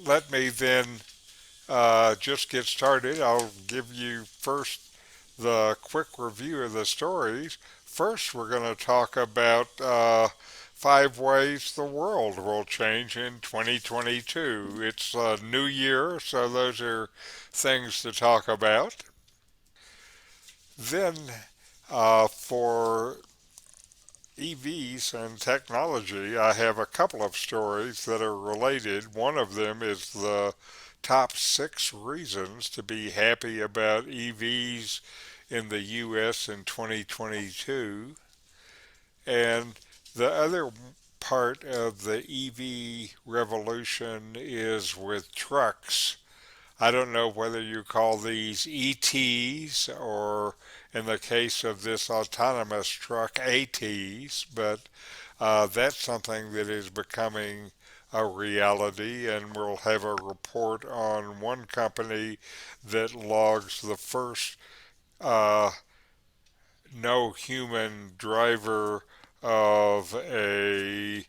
let me then just get started. I'll give you first the quick review of the stories. First, we're going to talk about 5 ways the world will change in 2022. It's a new year, so those are things to talk about. Then, for EVs and technology, I have a couple of stories that are related. One of them is the top 6 reasons to be happy about EVs in the US in 2022. And the other part of the EV revolution is with trucks. I don't know whether you call these ETs or, in the case of this autonomous truck, ATs, but that's something that is becoming a reality, and we'll have a report on one company that logs the first uh, no human driver of a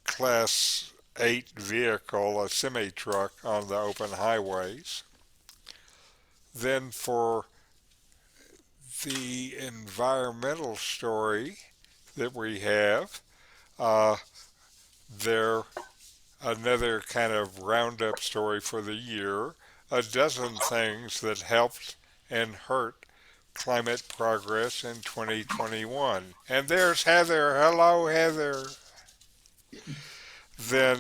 Class 8 vehicle, a semi truck, on the open highways. Then, for the environmental story that we have, uh, there another kind of roundup story for the year, a dozen things that helped and hurt climate progress in 2021. And there's Heather. Hello, Heather. Then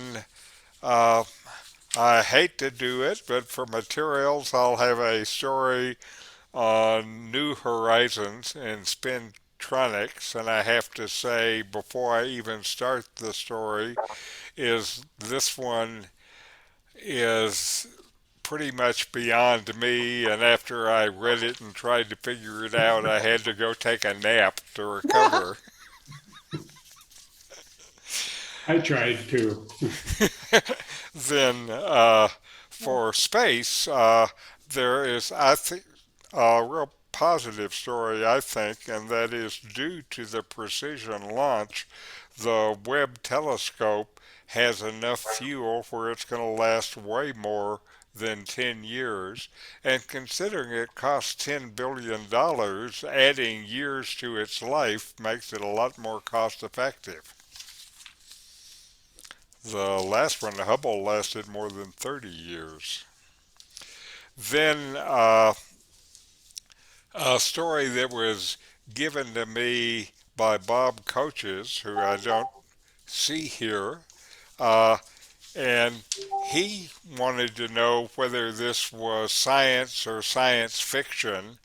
uh, I hate to do it, but for materials, I'll have a story on New Horizons and Spintronics. And I have to say, before I even start the story, is this one is pretty much beyond me. And after I read it and tried to figure it out, I had to go take a nap to recover. I tried to. Then for space, there is, I think, a real positive story, I think, and that is due to the precision launch, the Webb telescope has enough fuel where it's going to last way more than 10 years. And considering it costs $10 billion, adding years to its life makes it a lot more cost effective. The last one, the Hubble, lasted more than 30 years. Then a story that was given to me by Bob Coaches, who I don't see here, uh, and he wanted to know whether this was science or science fiction.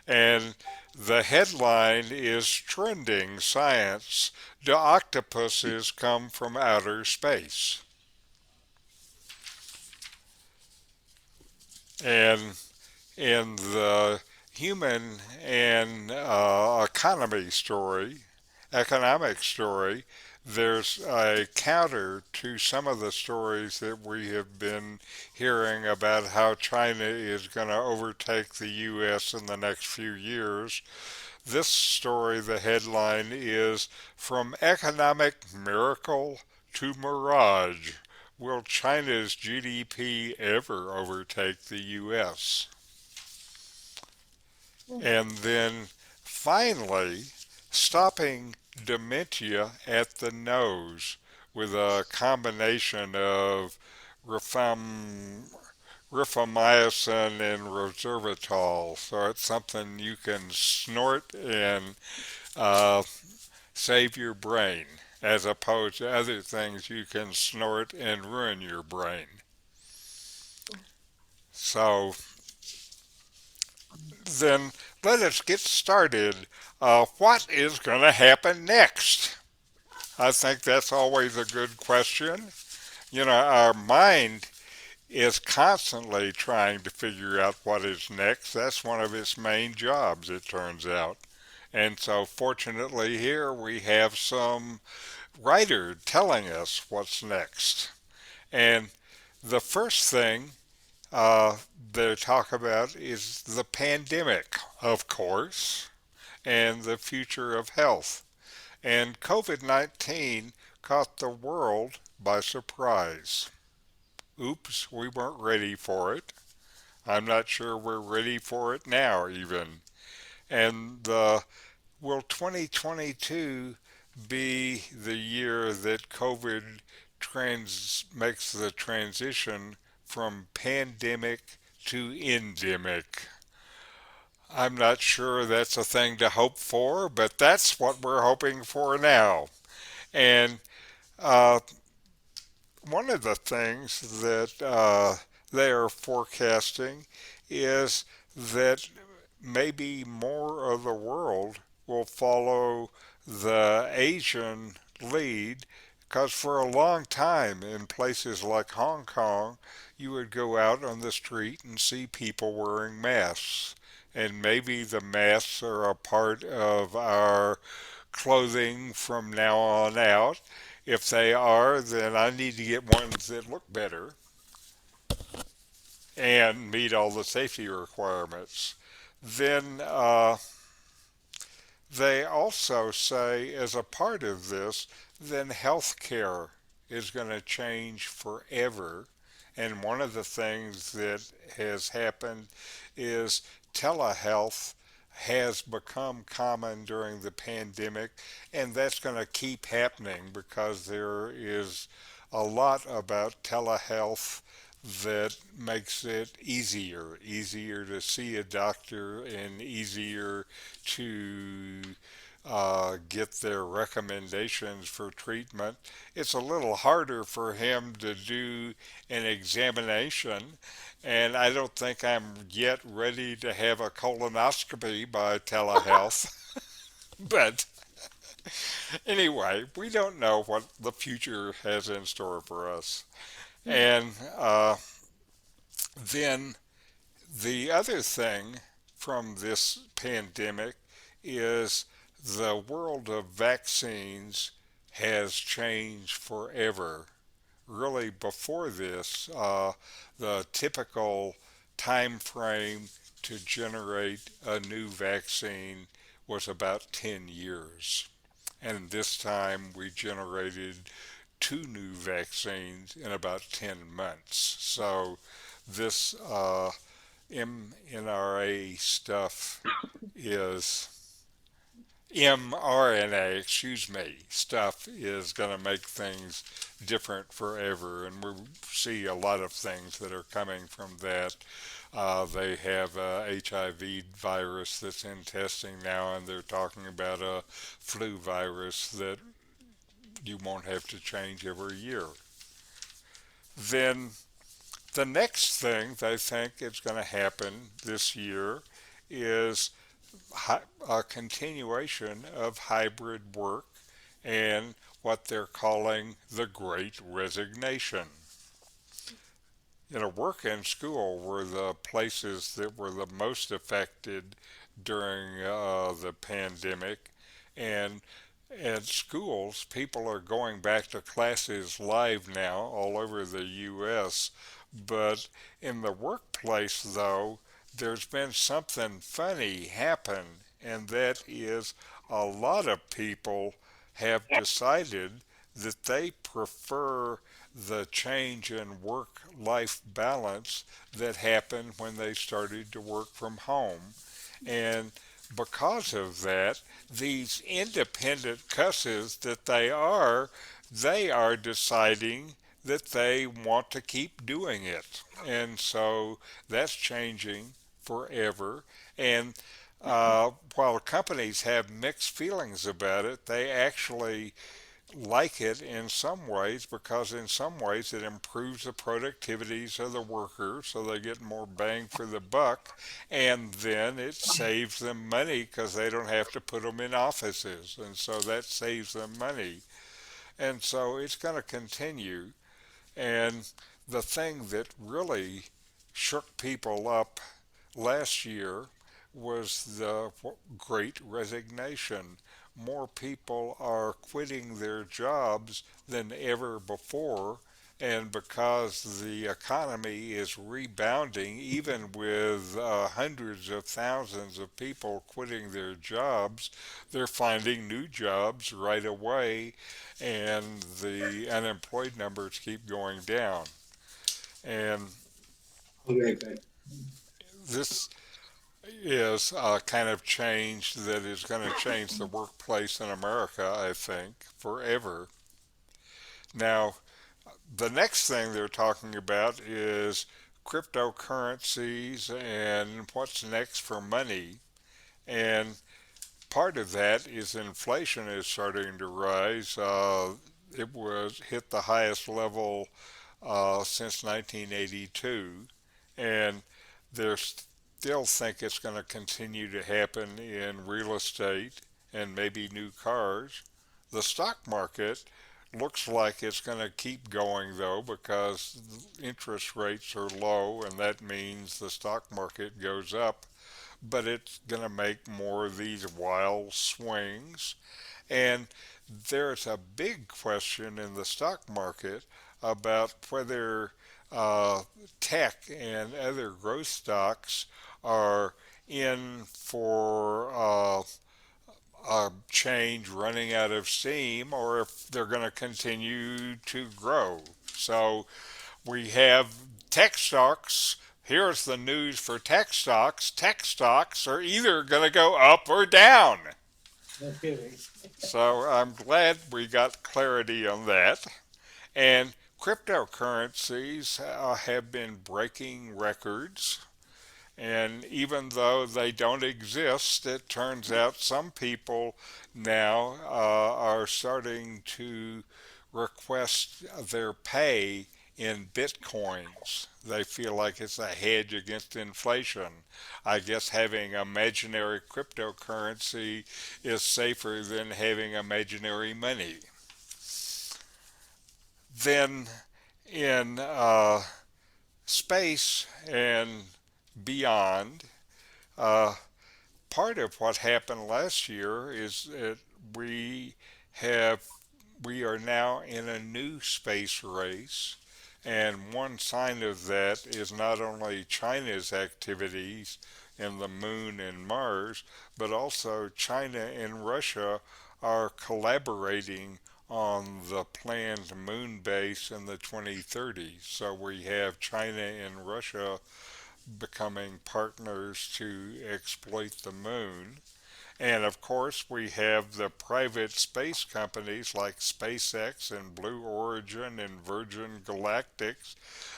And the headline is Trending Science: Do Octopuses Come from Outer Space? And in the human and economic story, there's a counter to some of the stories that we have been hearing about how China is going to overtake the U.S. in the next few years. This story, the headline is From Economic Miracle to Mirage. Will China's GDP ever overtake the US? And then finally, stopping dementia at the nose with a combination of rifam, rifamycin and resveratrol. So it's something you can snort and uh, save your brain, as opposed to other things you can snort and ruin your brain. So then let us get started. What is going to happen next? I think that's always a good question. You know, our mind is constantly trying to figure out what is next. That's one of its main jobs, it turns out. And so, fortunately, here we have some writer telling us what's next. And the first thing they talk about is the pandemic, of course, and the future of health. And COVID 19 caught the world by surprise. oops, we weren't ready for it. I'm not sure we're ready for it now, even. And will 2022 be the year that COVID makes the transition from pandemic to endemic? I'm not sure that's a thing to hope for, but that's what we're hoping for now. And uh, one of the things that they are forecasting is that maybe more of the world will follow the Asian lead, because for a long time in places like Hong Kong, you would go out on the street and see people wearing masks. And maybe the masks are a part of our clothing from now on out. If they are, then I need to get ones that look better and meet all the safety requirements. Then they also say, as a part of this, then healthcare is going to change forever. And one of the things that has happened is telehealth has become common during the pandemic, and that's going to keep happening because there is a lot about telehealth that makes it easier to see a doctor and easier to get their recommendations for treatment. It's a little harder for him to do an examination, and I don't think I'm yet ready to have a colonoscopy by telehealth. But anyway, we don't know what the future has in store for us. And then the other thing from this pandemic is the world of vaccines has changed forever. Really, before this, the typical time frame to generate a new vaccine was about 10 years. And this time we generated two new vaccines in about 10 months. So this mRNA stuff is mRNA, excuse me, stuff is going to make things different forever, and we see a lot of things that are coming from that. They have a HIV virus that's in testing now, and they're talking about a flu virus that you won't have to change every year. Then the next thing they think is going to happen this year is a continuation of hybrid work and what they're calling the Great Resignation. Work and school were the places that were the most affected during the pandemic, and at schools, people are going back to classes live now all over the U.S. But in the workplace, though, there's been something funny happen, and that is a lot of people have decided that they prefer the change in work life balance that happened when they started to work from home. And because of that, these independent cusses that they are deciding that they want to keep doing it. And so that's changing forever. And while companies have mixed feelings about it, they actually like it in some ways because in some ways it improves the productivities of the workers so they get more bang for the buck, and then it saves them money because they don't have to put them in offices, and so that saves them money, and so it's going to continue. And the thing that really shook people up last year was the Great Resignation. More people are quitting their jobs than ever before, and because the economy is rebounding, even with hundreds of thousands of people quitting their jobs, they're finding new jobs right away, and the unemployed numbers keep going down. And Okay, good. this is a kind of change that is going to change the workplace in America, I think, forever. Now, the next thing they're talking about is cryptocurrencies and what's next for money. And part of that is inflation is starting to rise. It was hit the highest level since 1982, and they still think it's going to continue to happen in real estate and maybe new cars. The stock market looks like it's going to keep going though because interest rates are low, and that means the stock market goes up, but it's going to make more of these wild swings. And there's a big question in the stock market about whether uh, tech and other growth stocks are in for a change, running out of steam, or if they're going to continue to grow. So we have tech stocks. Here's the news for tech stocks. Tech stocks are either going to go up or down. No kidding. So I'm glad we got clarity on that. And cryptocurrencies have been breaking records. And even though they don't exist, it turns out some people now are starting to request their pay in bitcoins. They feel like it's a hedge against inflation. I guess having imaginary cryptocurrency is safer than having imaginary money. Then in space and beyond, uh, part of what happened last year is that we have we are now in a new space race, and one sign of that is not only China's activities in the moon and Mars, but also China and Russia are collaborating on the planned moon base in the 2030s. So we have China and Russia becoming partners to exploit the moon. And of course, we have the private space companies like SpaceX and Blue Origin and Virgin Galactic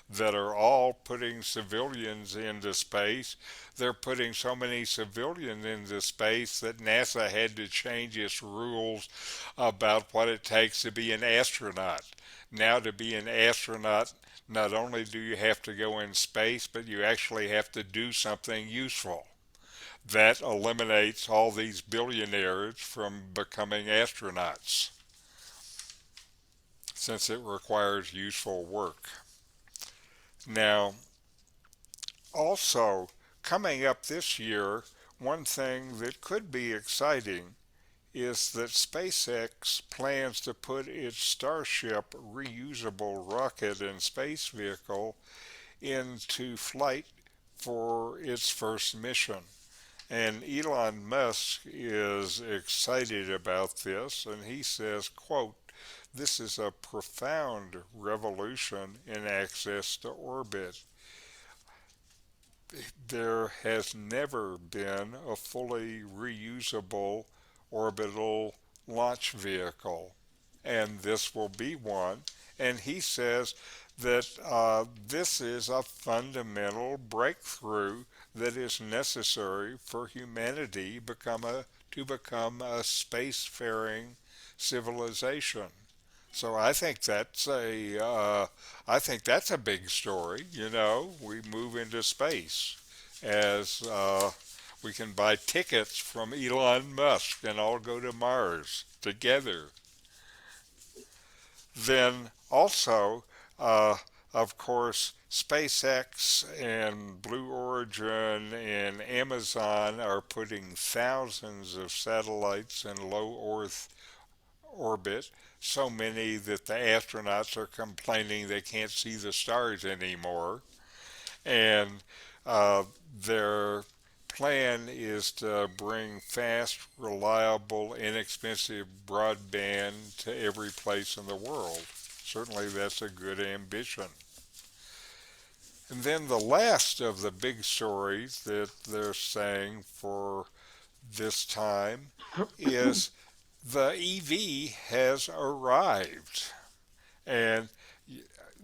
that are all putting civilians into space. They're putting so many civilians into space that NASA had to change its rules about what it takes to be an astronaut. Now, to be an astronaut, not only do you have to go in space, but you actually have to do something useful. That eliminates all these billionaires from becoming astronauts since it requires useful work. Now, also, coming up this year, one thing that could be exciting is that SpaceX plans to put its Starship reusable rocket and space vehicle into flight for its first mission. And Elon Musk is excited about this, and he says, quote, "This is a profound revolution in access to orbit. There has never been a fully reusable orbital launch vehicle, and this will be one." And he says that this is a fundamental breakthrough that is necessary for humanity to become a spacefaring civilization. So I think that's a big story. You know, we move into space as we can buy tickets from Elon Musk and all go to Mars together. Then also, uh, of course, SpaceX and Blue Origin and Amazon are putting thousands of satellites in low Earth orbit, so many that the astronauts are complaining they can't see the stars anymore. And their plan is to bring fast, reliable, inexpensive broadband to every place in the world. Certainly, that's a good ambition. And then the last of the big stories that they're saying for this time is the EV has arrived. And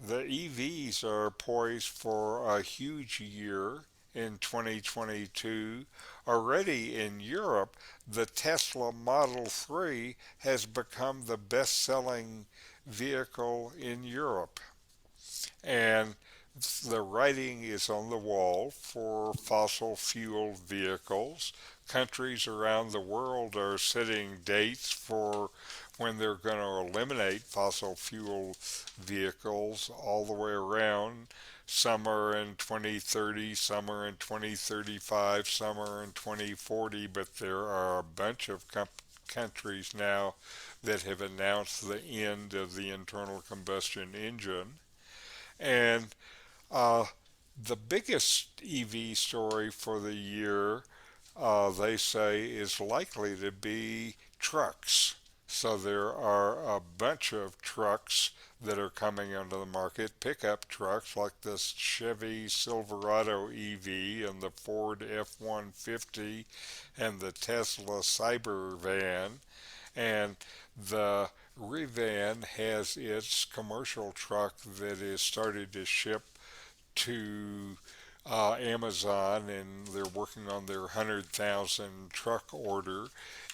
the EVs are poised for a huge year in 2022. Already in Europe, the Tesla Model 3 has become the best selling vehicle in Europe. And the writing is on the wall for fossil fuel vehicles. Countries around the world are setting dates for when they're going to eliminate fossil fuel vehicles all the way around. Some are in 2030, some are in 2035, some are in 2040, but there are a bunch of countries now that have announced the end of the internal combustion engine. And uh, the biggest EV story for the year, they say, is likely to be trucks. So there are a bunch of trucks that are coming onto the market, pickup trucks like this Chevy Silverado EV and the Ford F-150 and the Tesla Cybervan. And the Rivian has its commercial truck that is started to ship to Amazon, and they're working on their 100,000 truck order.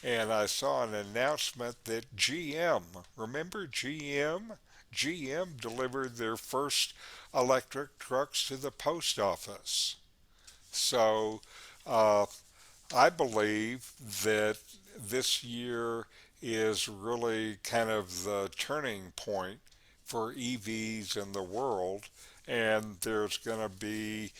And I saw an announcement that GM, remember GM? GM delivered their first electric trucks to the post office. So uh, I believe that this year is really kind of the turning point for EVs in the world, and there's going to be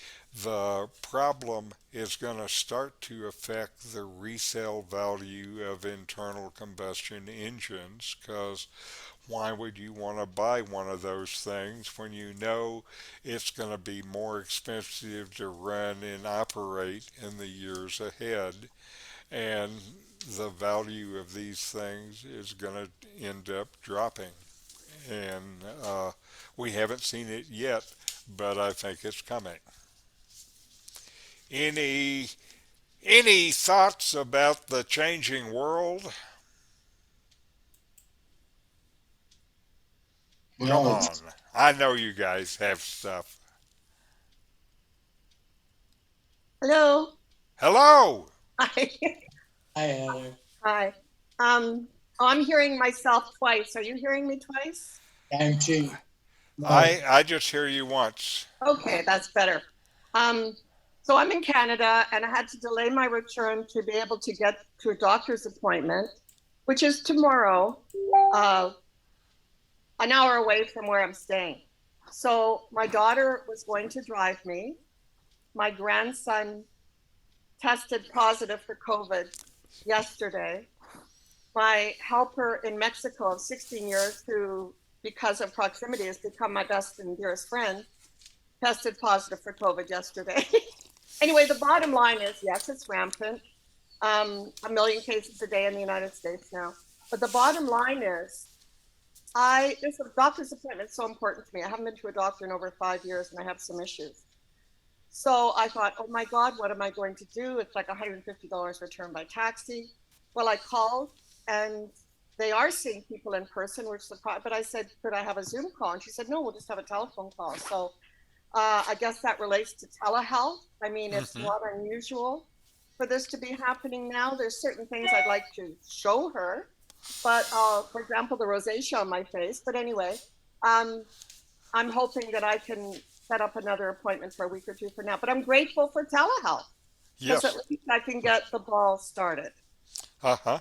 the problem is going to start to affect the resale value of internal combustion engines because why would you want to buy one of those things when you know it's going to be more expensive to run and operate in the years ahead? And the value of these things is going to end up dropping. And we haven't seen it yet, but I think it's coming. Any any thoughts about the changing world? Come Well, on. it's I know you guys have stuff. Hello. Hello. Hi. I Heather. Hi. I'm hearing myself twice. Are you hearing me twice? MG. No. I just hear you once. Okay, that's better. Um, so I'm in Canada and I had to delay my return to be able to get to a doctor's appointment, which is tomorrow, uh, an hour away from where I'm staying. So my daughter was going to drive me. My grandson tested positive for COVID yesterday. My helper in Mexico of 16 years, who, because of proximity, has become my best and dearest friend, tested positive for COVID yesterday. Anyway, the bottom line is yes, it's rampant. 1 million cases a day in the United States now. But the bottom line is, this doctor's appointment is so important to me. I haven't been to a doctor in over 5 years and I have some issues. So I thought, oh my God, what am I going to do? It's like $150 return by taxi. Well, I called and they are seeing people in person, which surprised. But I said, could I have a Zoom call? And she said, no, we'll just have a telephone call. So I guess that relates to telehealth. I mean, it's Hmm. not unusual for this to be happening now. There's certain things I'd like to show her, but for example, the rosacea on my face. But anyway, um, I'm hoping that I can set up another appointment for a week or two for now. But I'm grateful for telehealth because at Yes. least I can get the ball started. Uh huh.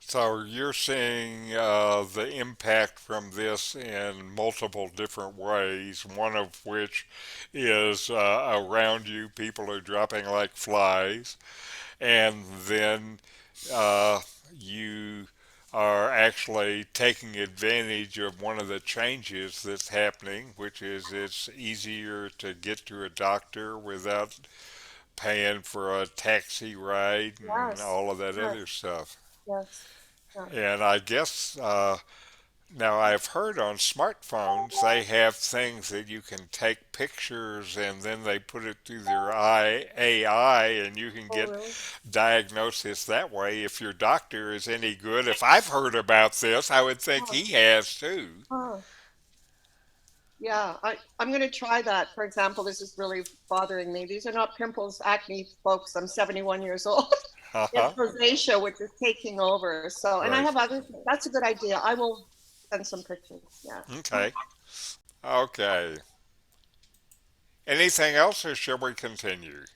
So you're seeing the impact from this in multiple different ways, one of which is around you, people are dropping like flies, and then uh, you are actually taking advantage of one of the changes that's happening, which is it's easier to get to a doctor without paying for a taxi ride and Yes, all of that yes, other stuff. yes. Yeah. And I guess Now, I've heard on smartphones they have things that you can take pictures and then they put it through their AI and you can Oh, get really? diagnosis that way if your doctor is any good. If I've heard about this, I would think Huh. he has too. Huh. Yeah, I'm going to try that. For example, this is really bothering me. These are not pimples, acne, folks. I'm 71 years old. It's Uh-huh. rosacea, which is taking over. So, and I Right. have other, that's a good idea. I will send some pictures. Yeah. Okay. Okay. Anything else or shall we continue?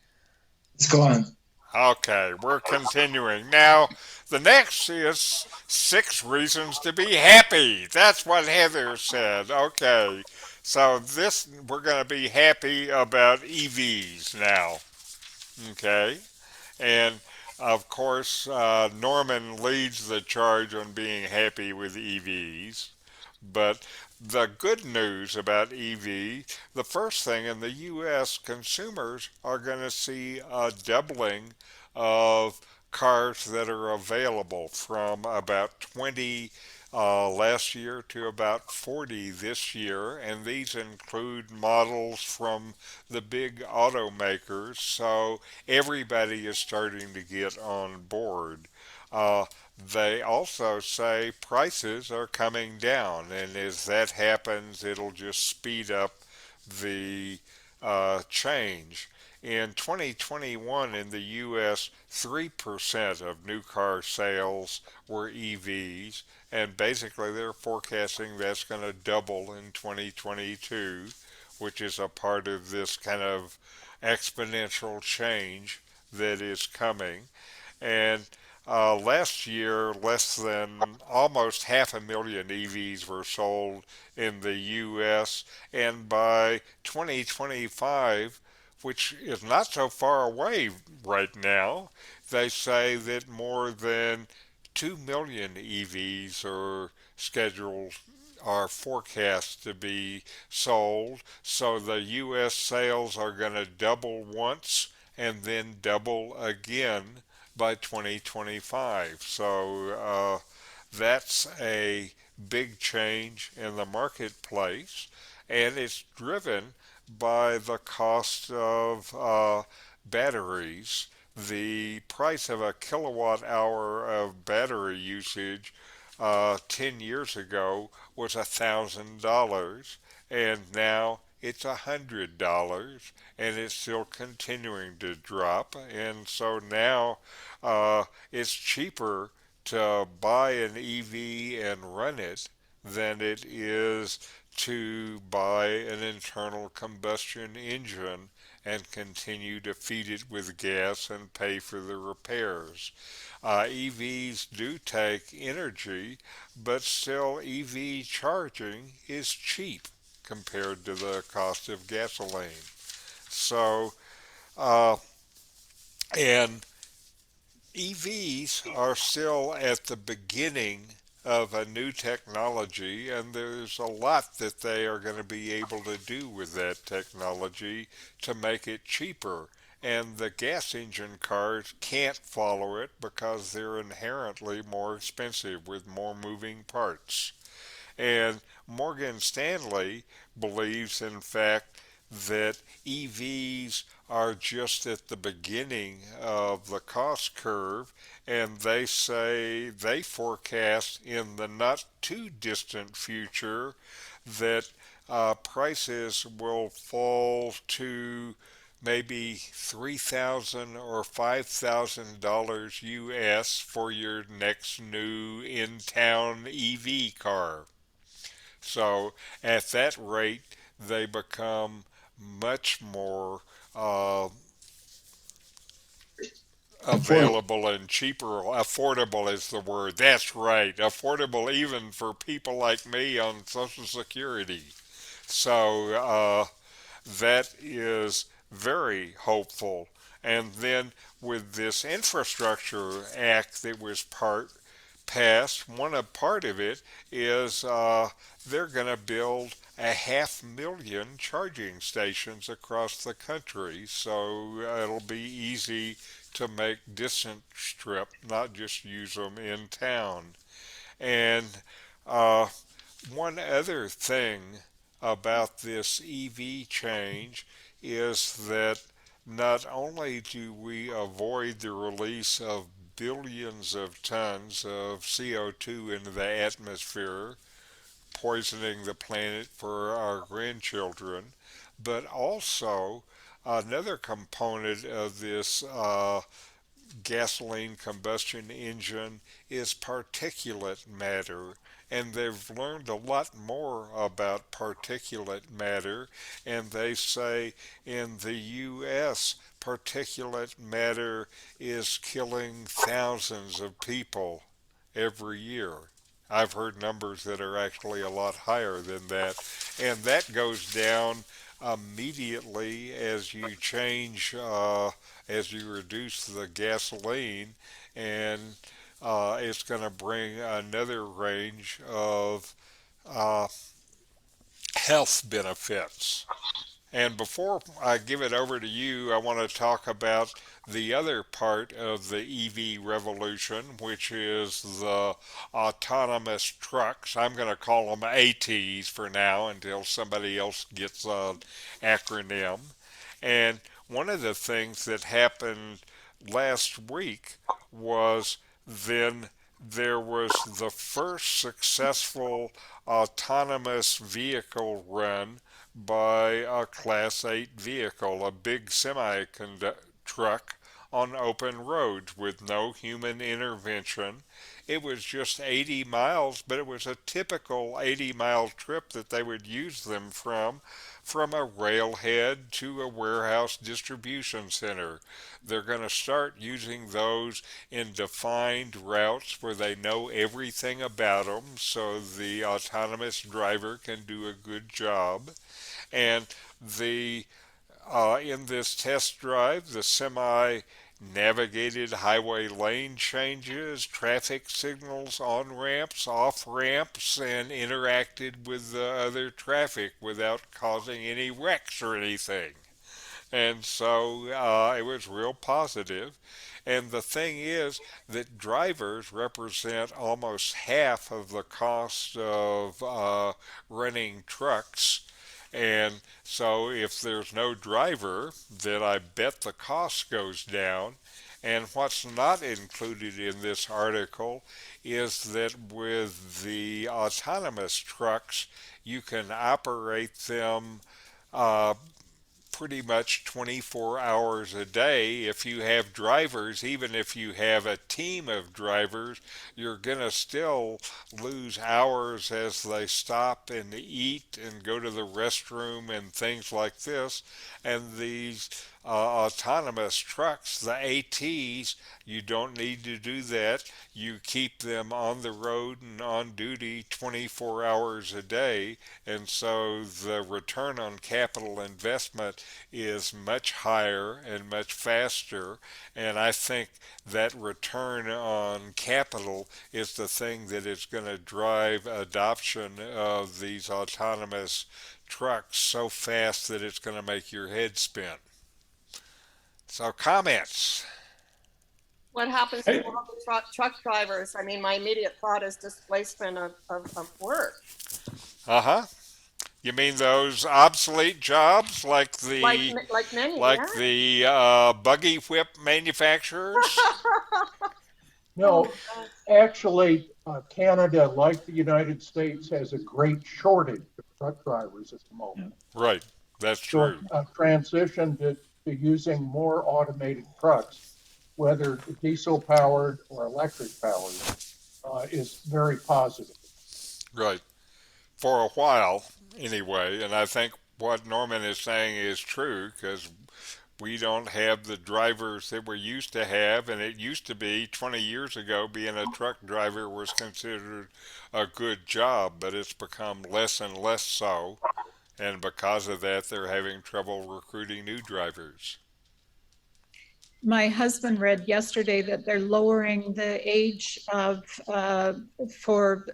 Let's go on. Okay, we're continuing. Now, the next is 6 reasons to be happy. That's what Heather said. Okay, so this, we're going to be happy about EVs now. Okay, and of course, Norman leads the charge on being happy with EVs. But the good news about EV, the first thing in the US, consumers are going to see a doubling of cars that are available from about 20 last year to about 40 this year, and these include models from the big automakers, so everybody is starting to get on board. Uh, they also say prices are coming down, and as that happens, it'll just speed up the change. In 2021 in the US, 3% of new car sales were EVs, and basically they're forecasting that's going to double in 2022, which is a part of this kind of exponential change that is coming. And last year, less than almost 500,000 EVs were sold in the US, and by 2025, which is not so far away right now, they say that more than 2 million EVs are forecast to be sold. So the US sales are going to double once and then double again by 2025. So that's a big change in the marketplace, and it's driven by the cost of batteries. The price of a kilowatt hour of battery usage 10 years ago was $1,000, and now it's $100, and it's still continuing to drop. And so now it's cheaper to buy an EV and run it than it is to buy an internal combustion engine and continue to feed it with gas and pay for the repairs. EVs do take energy, but still EV charging is cheap compared to the cost of gasoline. So, uh, and EVs are still at the beginning of a new technology, and there's a lot that they are going to be able to do with that technology to make it cheaper. And the gas engine cars can't follow it because they're inherently more expensive with more moving parts. And Morgan Stanley believes, in fact, that EVs are just at the beginning of the cost curve, and they say they forecast in the not too distant future that prices will fall to maybe $3,000 or $5,000 US for your next new in town EV car. So at that rate, they become much more uh, Affordable. available and cheaper. Affordable is the word. That's right. Affordable even for people like me on Social Security. So that is very hopeful. And then with this infrastructure act that was passed, part of it is they're going to build 500,000 charging stations across the country, so it'll be easy to make distance trip, not just use them in town. And uh, One other thing about this EV change is that not only do we avoid the release of billions of tons of CO2 into the atmosphere, poisoning the planet for our grandchildren, but also another component of this gasoline combustion engine is particulate matter. And they've learned a lot more about particulate matter. And they say in the US, particulate matter is killing thousands of people every year. I've heard numbers that are actually a lot higher than that. And that goes down immediately as you change, as you reduce the gasoline, and it's going to bring another range of uh, health benefits. And before I give it over to you, I want to talk about the other part of the EV revolution, which is the autonomous trucks. I'm going to call them ATs for now until somebody else gets an acronym. And one of the things that happened last week was then there was the first successful autonomous vehicle run by a Class 8 vehicle, a big semi truck on open roads with no human intervention. It was just 80 miles, but it was a typical 80-mile trip that they would use them from a railhead to a warehouse distribution center. They're going to start using those in defined routes where they know everything about them so the autonomous driver can do a good job. And the in this test drive, the semi navigated highway lane changes, traffic signals on ramps, off ramps, and interacted with the other traffic without causing any wrecks or anything. And so it was real positive. And the thing is that drivers represent almost half of the cost of running trucks. And so if there's no driver, then I bet the cost goes down. And what's not included in this article is that with the autonomous trucks, you can operate them uh, pretty much 24 hours a day. If you have drivers, even if you have a team of drivers, you're going to still lose hours as they stop and eat and go to the restroom and things like this. And these autonomous trucks, the ATs, you don't need to do that. You keep them on the road and on duty 24 hours a day, and so the return on capital investment is much higher and much faster. And I think that return on capital is the thing that is going to drive adoption of these autonomous trucks so fast that it's going to make your head spin. So, comments. What happens to Hey, all the truck drivers? I mean, my immediate thought is displacement of work. Uh huh. You mean those obsolete jobs Like many, yeah. like the buggy whip manufacturers? Oh no, my God. actually, Canada, like the United States, has a great shortage of truck drivers at the moment. Right, that's So true. a transition to using more automated trucks, whether diesel powered or electric powered, is very positive. Right, for a while anyway. And I think what Norman is saying is true because we don't have the drivers that we used to have. And it used to be 20 years ago, being a truck driver was considered a good job, but it's become less and less so. And because of that, they're having trouble recruiting new drivers. My husband read yesterday that they're lowering the age of for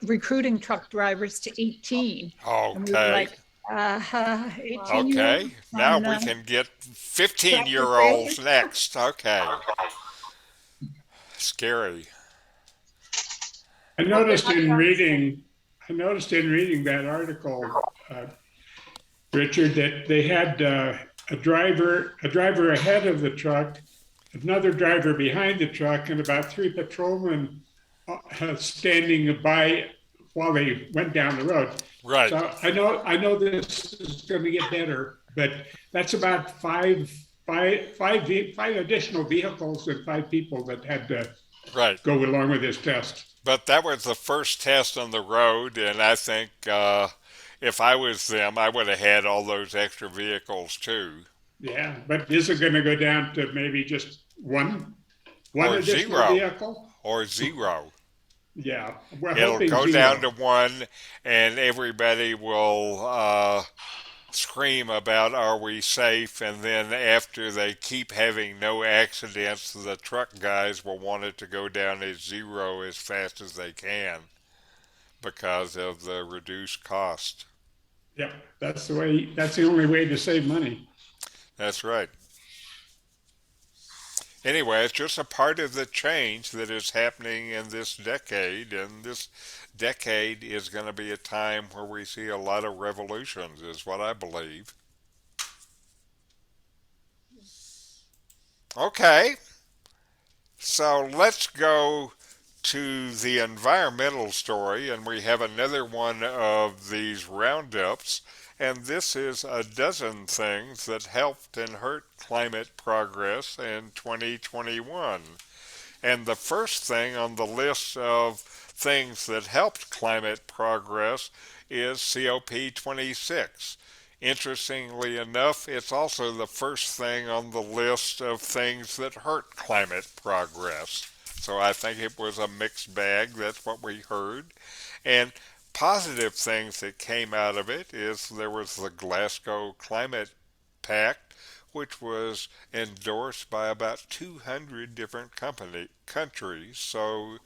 recruiting truck drivers to 18, and we were Okay, like, 18 year olds okay. Now on we can get 15-year-olds tractor year trailers. olds next. Okay, scary. I Well, good noticed luck, in guys. reading I noticed in reading that article, Richard, that they had a driver ahead of the truck, another driver behind the truck, and about three patrolmen standing by while they went down the road. Right. So I know this is going to get better, but that's about five additional vehicles and five people that had to Right. go along with this test. But that was the first test on the road, and I think if I was them, I would have had all those extra vehicles too. Yeah, but is it going to go down to maybe just one Or additional zero. vehicle? Or zero. Yeah, we're It'll hoping go zero. down to one, and everybody will scream about are we safe, and then after they keep having no accidents, the truck guys will want it to go down as zero as fast as they can because of the reduced cost. Yep, that's the way. That's the only way to save money. That's right. Anyway, it's just a part of the change that is happening in this decade, and this decade is going to be a time where we see a lot of revolutions, is what I believe. Okay, so let's go to the environmental story, and we have another one of these roundups, and this is a dozen things that helped and hurt climate progress in 2021. And the first thing on the list of things that helped climate progress is COP26. Interestingly enough, it's also the first thing on the list of things that hurt climate progress. So I think it was a mixed bag. That's what we heard. And positive things that came out of it is there was the Glasgow Climate Pact, which was endorsed by about 200 different countries. So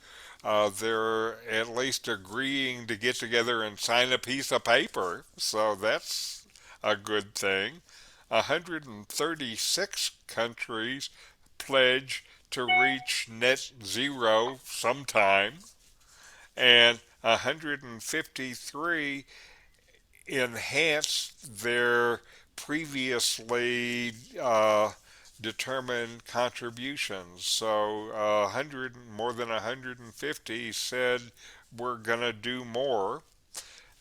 they're at least agreeing to get together and sign a piece of paper. So that's a good thing. 136 countries pledge to reach net zero sometime, and 153 enhanced their previously determined contributions. So more than 150 said we're going to do more,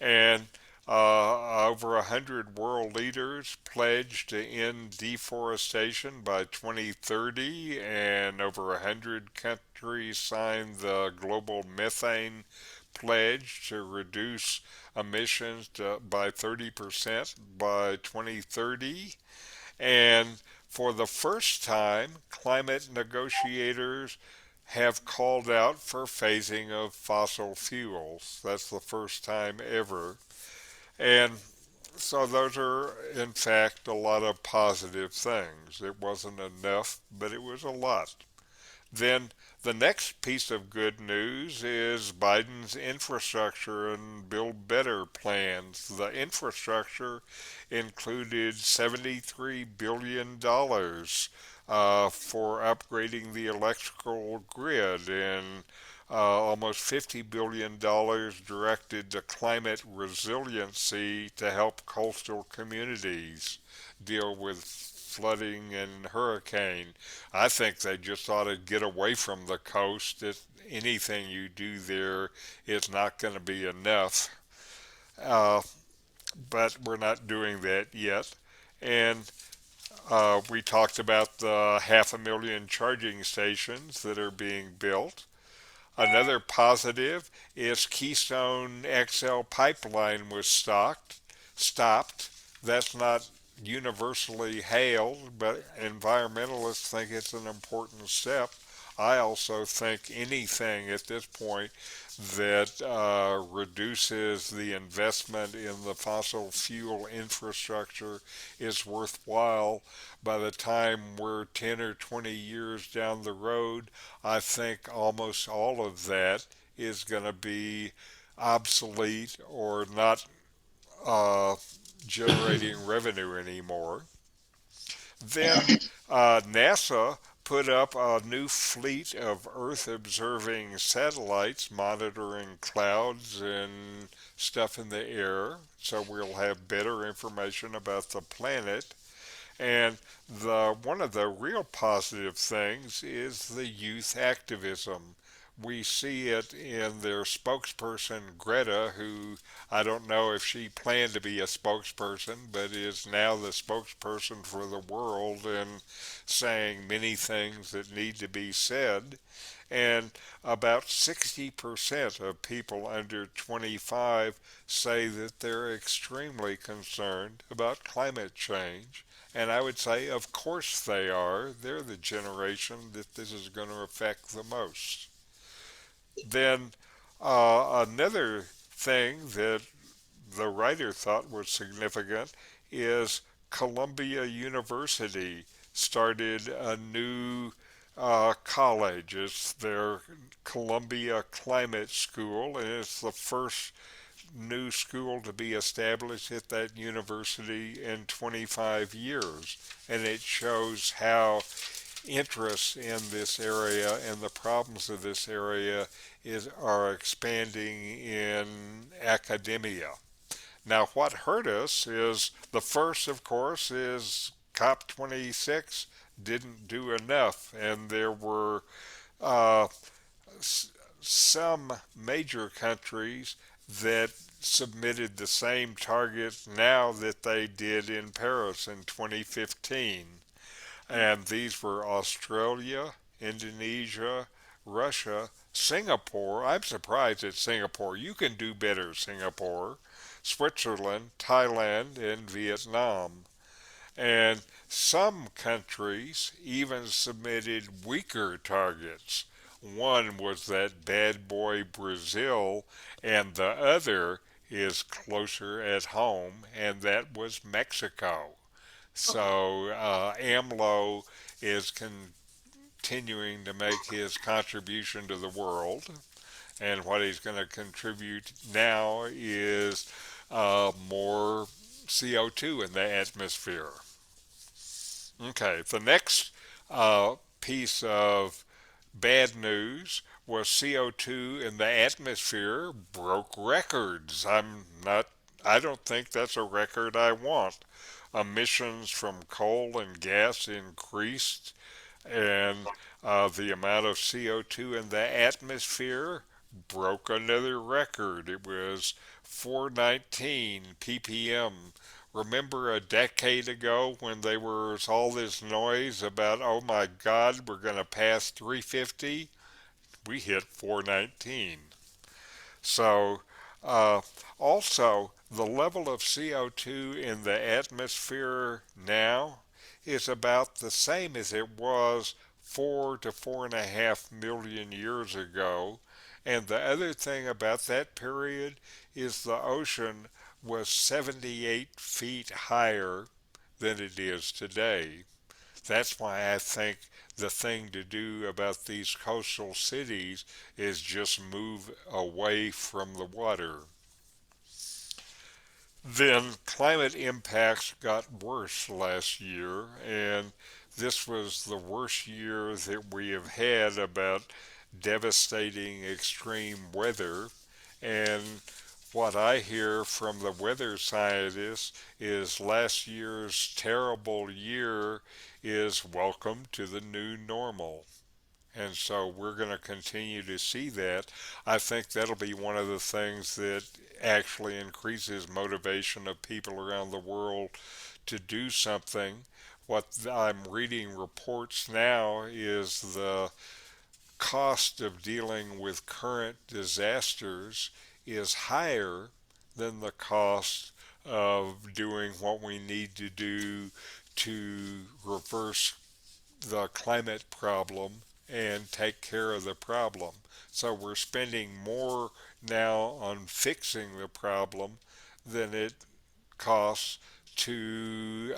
and over 100 world leaders pledged to end deforestation by 2030, and over 100 countries signed the global methane pledge to reduce emissions by 30% by 2030. And for the first time, climate negotiators have called out for phasing of fossil fuels. That's the first time ever. And so those are, in fact, a lot of positive things. It wasn't enough, but it was a lot. Then the next piece of good news is Biden's infrastructure and Build Better plans. The infrastructure included $73 billion for upgrading the electrical grid, and almost $50 billion directed to climate resiliency to help coastal communities deal with flooding and hurricane. I think they just ought to get away from the coast. Anything you do there is not going to be enough. Uh, but we're not doing that yet. And we talked about the 500,000 charging stations that are being built. Another positive is Keystone XL pipeline was stopped. That's not universally hailed, but environmentalists think it's an important step. I also think anything at this point that reduces the investment in the fossil fuel infrastructure is worthwhile. By the time we're 10 or 20 years down the road, I think almost all of that is going to be obsolete or not generating revenue anymore. Then NASA put up a new fleet of Earth observing satellites monitoring clouds and stuff in the air, so we'll have better information about the planet. And one of the real positive things is the youth activism. We see it in their spokesperson, Greta, who I don't know if she planned to be a spokesperson, but is now the spokesperson for the world and saying many things that need to be said. And about 60% of people under 25 say that they're extremely concerned about climate change. And I would say, of course they are. They're the generation that this is going to affect the most. Then another thing that the writer thought was significant is Columbia University started a new college. It's their Columbia Climate School, and it's the first new school to be established at that university in 25 years. And it shows how interest in this area and the problems of this area are expanding in academia. Now, what hurt us is the first, of course, is COP26 didn't do enough, and there were uh, some major countries that submitted the same target now that they did in Paris in 2015. And these were Australia, Indonesia, Russia, Singapore. I'm surprised at Singapore. You can do better, Singapore. Switzerland, Thailand, and Vietnam. And some countries even submitted weaker targets. One was that bad boy Brazil, and the other is closer at home, and that was Mexico. So AMLO is continuing to make his contribution to the world, and what he's going to contribute now is more CO2 in the atmosphere. Okay, the next piece of bad news was CO2 in the atmosphere broke records. I don't think that's a record I want. Emissions from coal and gas increased, and the amount of CO2 in the atmosphere broke another record. It was 419 ppm. Remember a decade ago when there was all this noise about, oh my God, we're going to pass 350? We hit 419. So, uh, also, the level of CO2 in the atmosphere now is about the same as it was 4 to 4.5 million years ago. And the other thing about that period is the ocean was 78 feet higher than it is today. That's why I think the thing to do about these coastal cities is just move away from the water. Then climate impacts got worse last year, and this was the worst year that we have had about devastating extreme weather. And what I hear from the weather scientists is last year's terrible year is welcome to the new normal. And so we're going to continue to see that. I think that'll be one of the things that actually increases motivation of people around the world to do something. What I'm reading reports now is the cost of dealing with current disasters is higher than the cost of doing what we need to do to reverse the climate problem and take care of the problem. So we're spending more now on fixing the problem than it costs to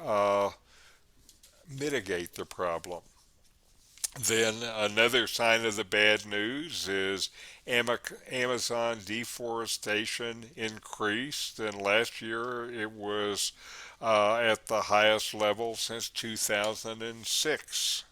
mitigate the problem. Then another sign of the bad news is Amazon deforestation increased, and last year it was at the highest level since 2006.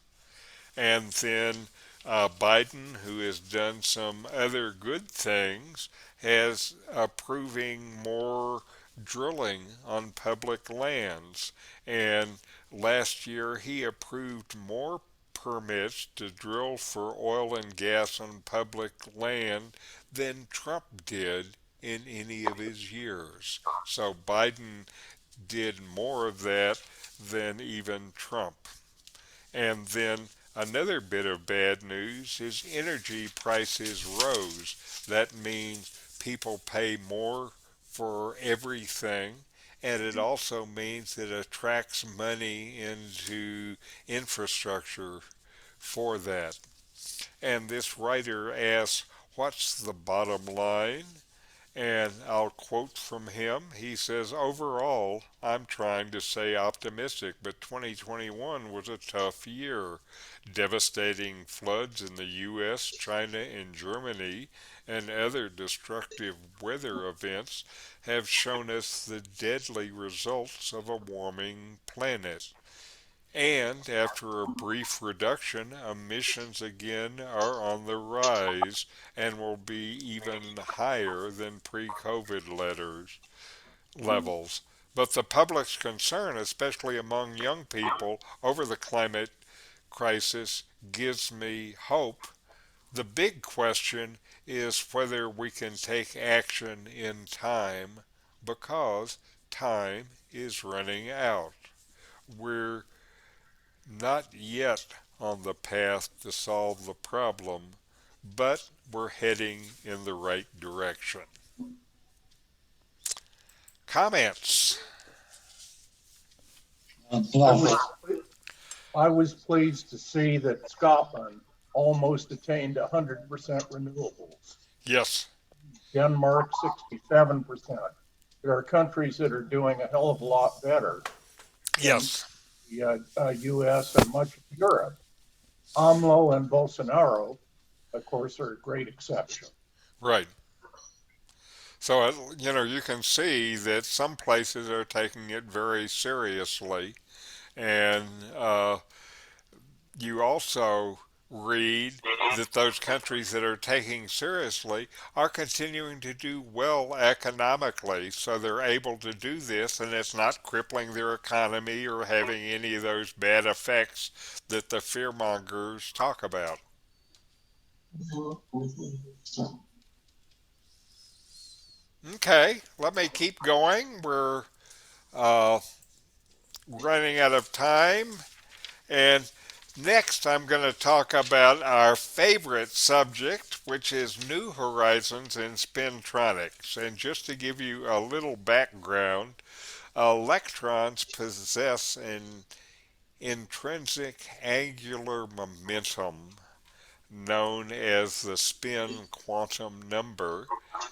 And then Biden, who has done some other good things, has approving more drilling on public lands. And last year he approved more permits to drill for oil and gas on public land than Trump did in any of his years. So Biden did more of that than even Trump. And then another bit of bad news is energy prices rose. That means people pay more for everything, and it also means it attracts money into infrastructure for that. And this writer asks, what's the bottom line? And I'll quote from him. He says, overall, I'm trying to stay optimistic, but 2021 was a tough year. Devastating floods in the US, China, and Germany, and other destructive weather events have shown us the deadly results of a warming planet. And after a brief reduction, emissions again are on the rise and will be even higher than pre-COVID levels. But the public's concern, especially among young people, over the climate crisis gives me hope. The big question is whether we can take action in time because time is running out. We're not yet on the path to solve the problem, but we're heading in the right direction. Comments? I was, I was pleased to see that Scotland almost attained 100% renewables. Yes. Denmark, 67%. There are countries that are doing a hell of a lot better than Yes. the US and much of Europe. AMLO and Bolsonaro, of course, are a great exception. Right. So, you can see that some places are taking it very seriously. And you also read that those countries that are taking seriously are continuing to do well economically, so they're able to do this, and it's not crippling their economy or having any of those bad effects that the fearmongers talk about. Okay, let me keep going. We're uh, running out of time, and next, I'm going to talk about our favorite subject, which is New Horizons and Spintronics. And just to give you a little background, electrons possess an intrinsic angular momentum known as the spin quantum number,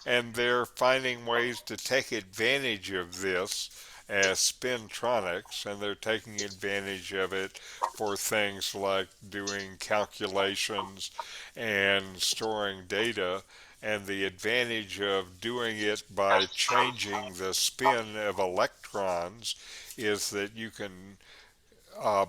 and they're finding ways to take advantage of this as spintronics, and they're taking advantage of it for things like doing calculations and storing data. And the advantage of doing it by changing the spin of electrons is that you can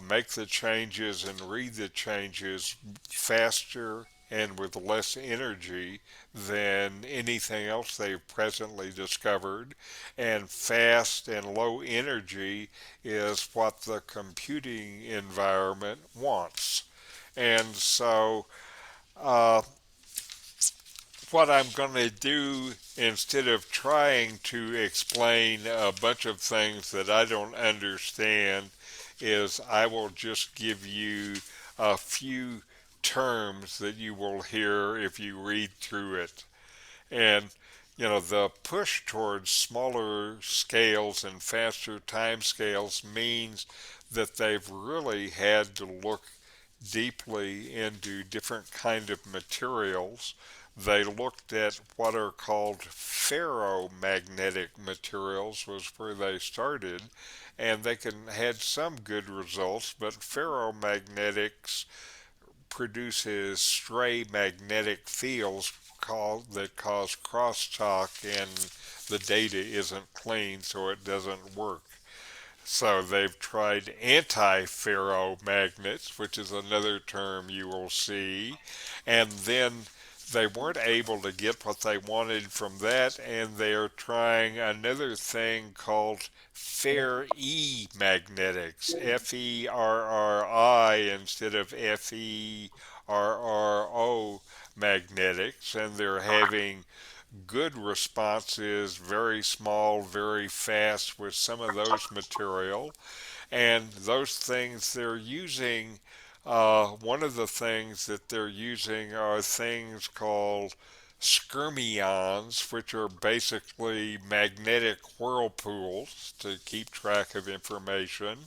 make the changes and read the changes faster and with less energy than anything else they've presently discovered. And fast and low energy is what the computing environment wants. And so, uh, what I'm going to do instead of trying to explain a bunch of things that I don't understand is I will just give you a few terms that you will hear if you read through it. And the push towards smaller scales and faster time scales means that they've really had to look deeply into different kind of materials. They looked at what are called ferromagnetic materials was where they started, and they had some good results, but ferromagnetics produces stray magnetic fields that cause crosstalk, and the data isn't clean, so it doesn't work. So they've tried anti-ferromagnets, which is another term you will see, and then they weren't able to get what they wanted from that, and they are trying another thing called ferri magnetics, Ferri instead of Ferro magnetics, and they're having good responses, very small, very fast with some of those material. And those things they're using, one of the things that they're using are things called skyrmions, which are basically magnetic whirlpools to keep track of information.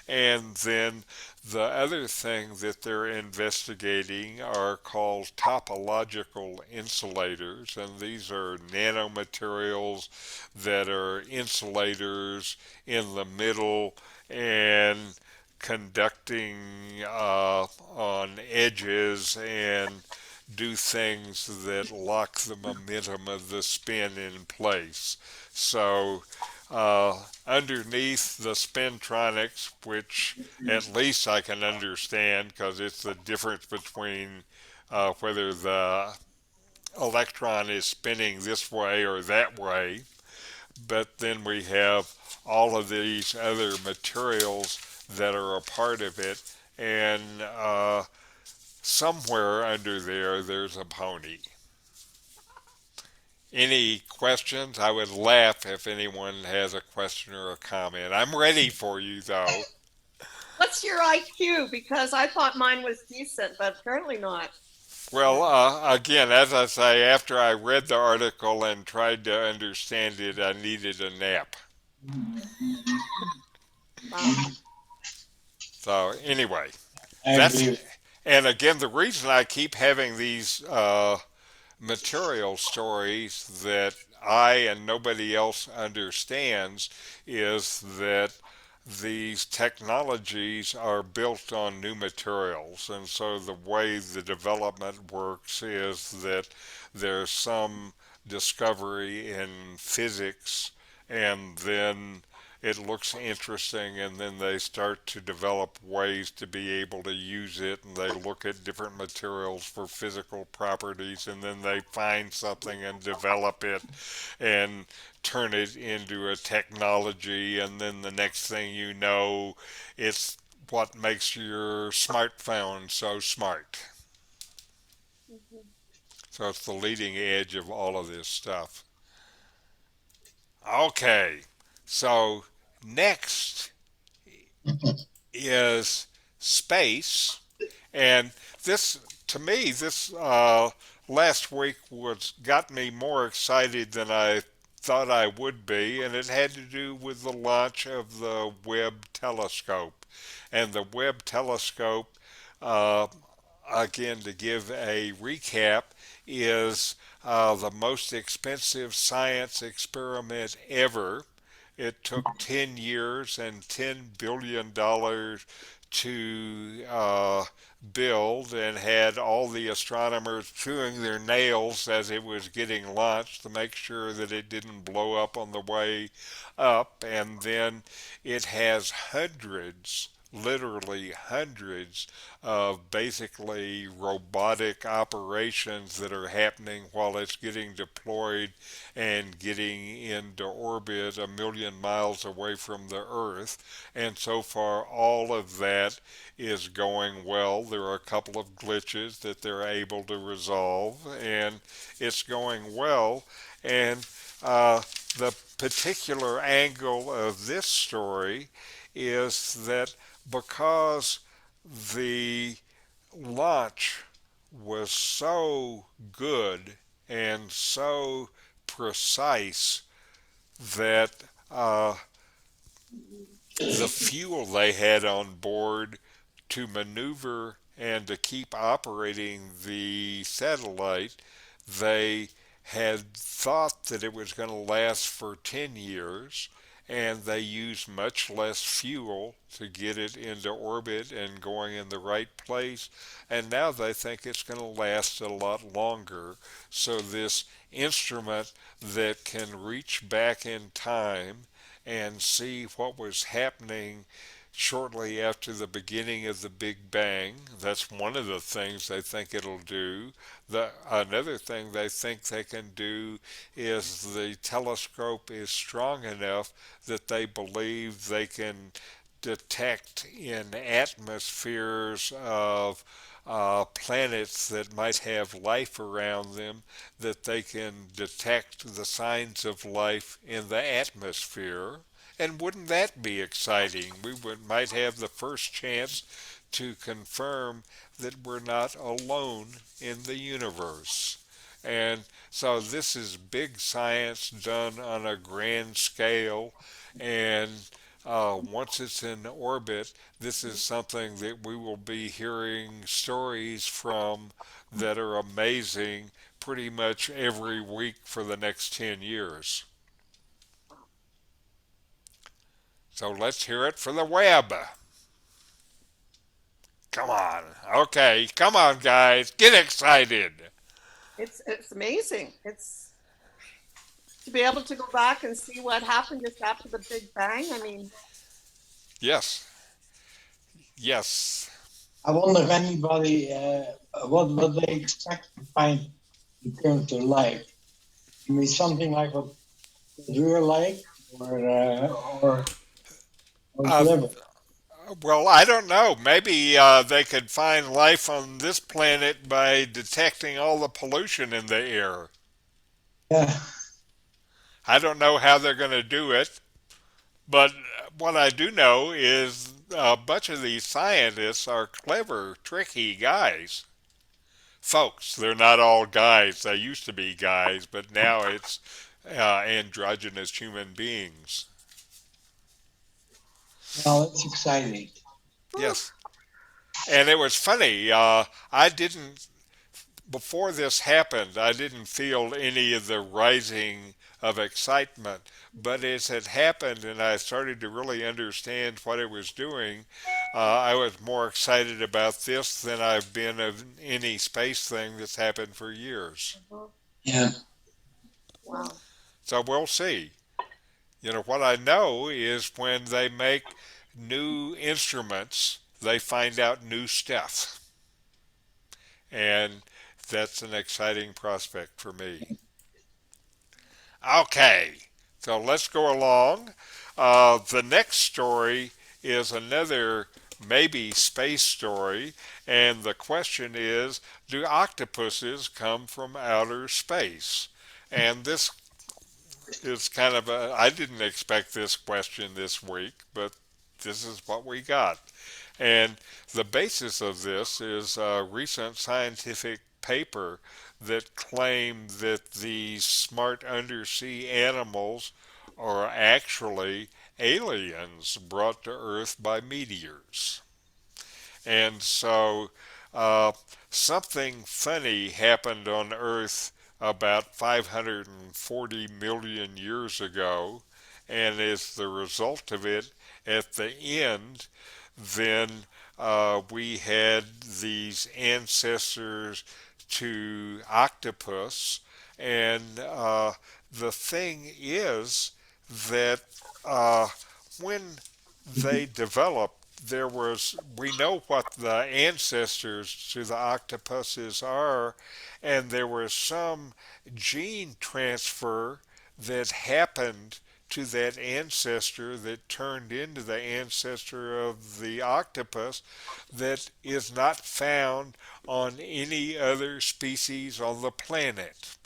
And then the other thing that they're investigating are called topological insulators, and these are nanomaterials that are insulators in the middle and conducting on edges and do things that lock the momentum of the spin in place. So underneath the spintronics, which at least I can understand because it's the difference between whether the electron is spinning this way or that way. But then we have all of these other materials that are a part of it, and somewhere under there, there's a pony. Any questions? I would laugh if anyone has a question or a comment. I'm ready for you, though. What's your IQ? Because I thought mine was decent, but apparently not. Well, again, as I say, after I read the article and tried to understand it, I needed a nap. Wow. So, anyway, that's, and again, the reason I keep having these material stories that I and nobody else understands is that these technologies are built on new materials. And so the way the development works is that there's some discovery in physics, and then it looks interesting, and then they start to develop ways to be able to use it, and they look at different materials for physical properties, and then they find something and develop it and turn it into a technology, and then the next thing you know, it's what makes your smartphone so smart. Mhm. So it's the leading edge of all of this stuff. Okay, so next is space, and this, to me, this last week was got me more excited than I thought I would be, and it had to do with the launch of the Webb telescope. And the Webb telescope, uh, again, to give a recap, is the most expensive science experiment ever. It took 10 years and $10 billion to build, and had all the astronomers chewing their nails as it was getting launched to make sure that it didn't blow up on the way up. And then it has hundreds, literally hundreds, of basically robotic operations that are happening while it's getting deployed and getting into orbit 1 million miles away from the Earth. And so far, all of that is going well. There are a couple of glitches that they're able to resolve, and it's going well. And the particular angle of this story is that because the launch was so good and so precise that the fuel they had on board to maneuver and to keep operating the satellite, they had thought that it was going to last for 10 years, and they used much less fuel to get it into orbit and going in the right place. And now they think it's going to last a lot longer. So this instrument that can reach back in time and see what was happening shortly after the beginning of the Big Bang. That's one of the things they think it'll do. Another thing they think they can do is the telescope is strong enough that they believe they can detect in atmospheres of planets that might have life around them, that they can detect the signs of life in the atmosphere. And wouldn't that be exciting? Might have the first chance to confirm that we're not alone in the universe. And so this is big science done on a grand scale. And once it's in orbit, this is something that we will be hearing stories from that are amazing pretty much every week for the next 10 years. So let's hear it for the web. Come on. Okay, come on, guys. Get excited. It's amazing. It's to be able to go back and see what happened just after the Big Bang. I mean, Yes. Yes. I wonder if anybody, what they expect to find in terms of life. You mean something like what we're like, or Uh, whatever. well, I don't know. Maybe they could find life on this planet by detecting all the pollution in the air. Yeah, I don't know how they're going to do it, but what I do know is a bunch of these scientists are clever, tricky guys. Folks, they're not all guys. They used to be guys, but now it's androgynous human beings. well, it's exciting. Yes. And it was funny. I didn't before this happened, I didn't feel any of the rising of excitement. But as it happened and I started to really understand what it was doing, I was more excited about this than I've been of any space thing that's happened for years. Yeah. wow. So we'll see. You know, what I know is when they make new instruments, they find out new stuff. And that's an exciting prospect for me. Okay, so let's go along. The next story is another maybe space story, and the question is, do octopuses come from outer space? And this is kind of a, I didn't expect this question this week, but this is what we got. And the basis of this is a recent scientific paper that claimed that these smart undersea animals are actually aliens brought to Earth by meteors. And so uh, something funny happened on Earth about 540 million years ago, and as the result of it, at the end, then we had these ancestors to octopus, and the thing is that when they developed, there was we know what the ancestors to the octopuses are, and there was some gene transfer that happened to that ancestor that turned into the ancestor of the octopus that is not found on any other species on the planet.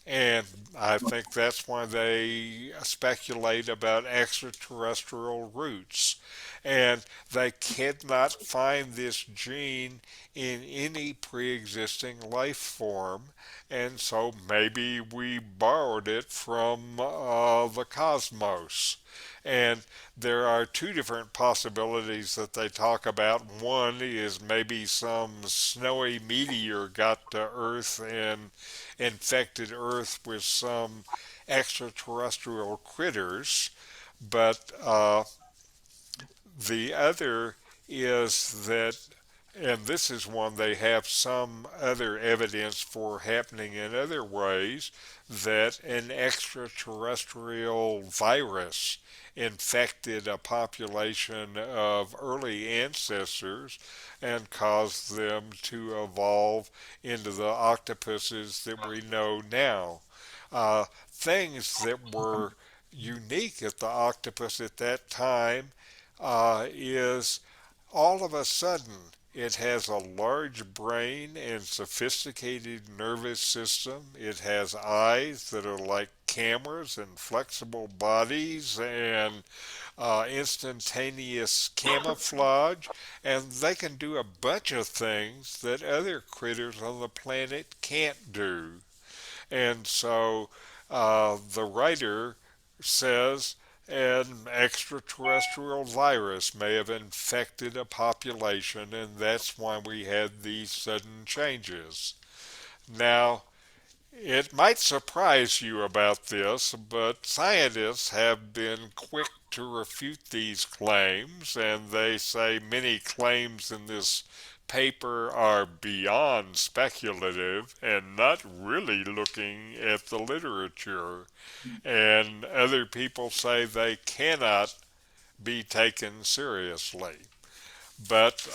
And I think that's why they speculate about extraterrestrial roots. And they cannot find this gene in any pre existing life form. And so maybe we borrowed it from the cosmos. And there are two different possibilities that they talk about. One is maybe some snowy meteor got to Earth and infected Earth with some extraterrestrial critters, but the other is that and this is one they have some other evidence for happening in other ways, that an extraterrestrial virus infected a population of early ancestors and caused them to evolve into the octopuses that we know now. Things that were unique at the octopus at that time is all of a sudden it has a large brain and sophisticated nervous system. It has eyes that are like cameras and flexible bodies and instantaneous camouflage, and they can do a bunch of things that other critters on the planet can't do. And so the writer says an extraterrestrial virus may have infected a population, and that's why we had these sudden changes. Now, it might surprise you about this, but scientists have been quick to refute these claims, and they say many claims in this paper are beyond speculative and not really looking at the literature. And other people say they cannot be taken seriously. But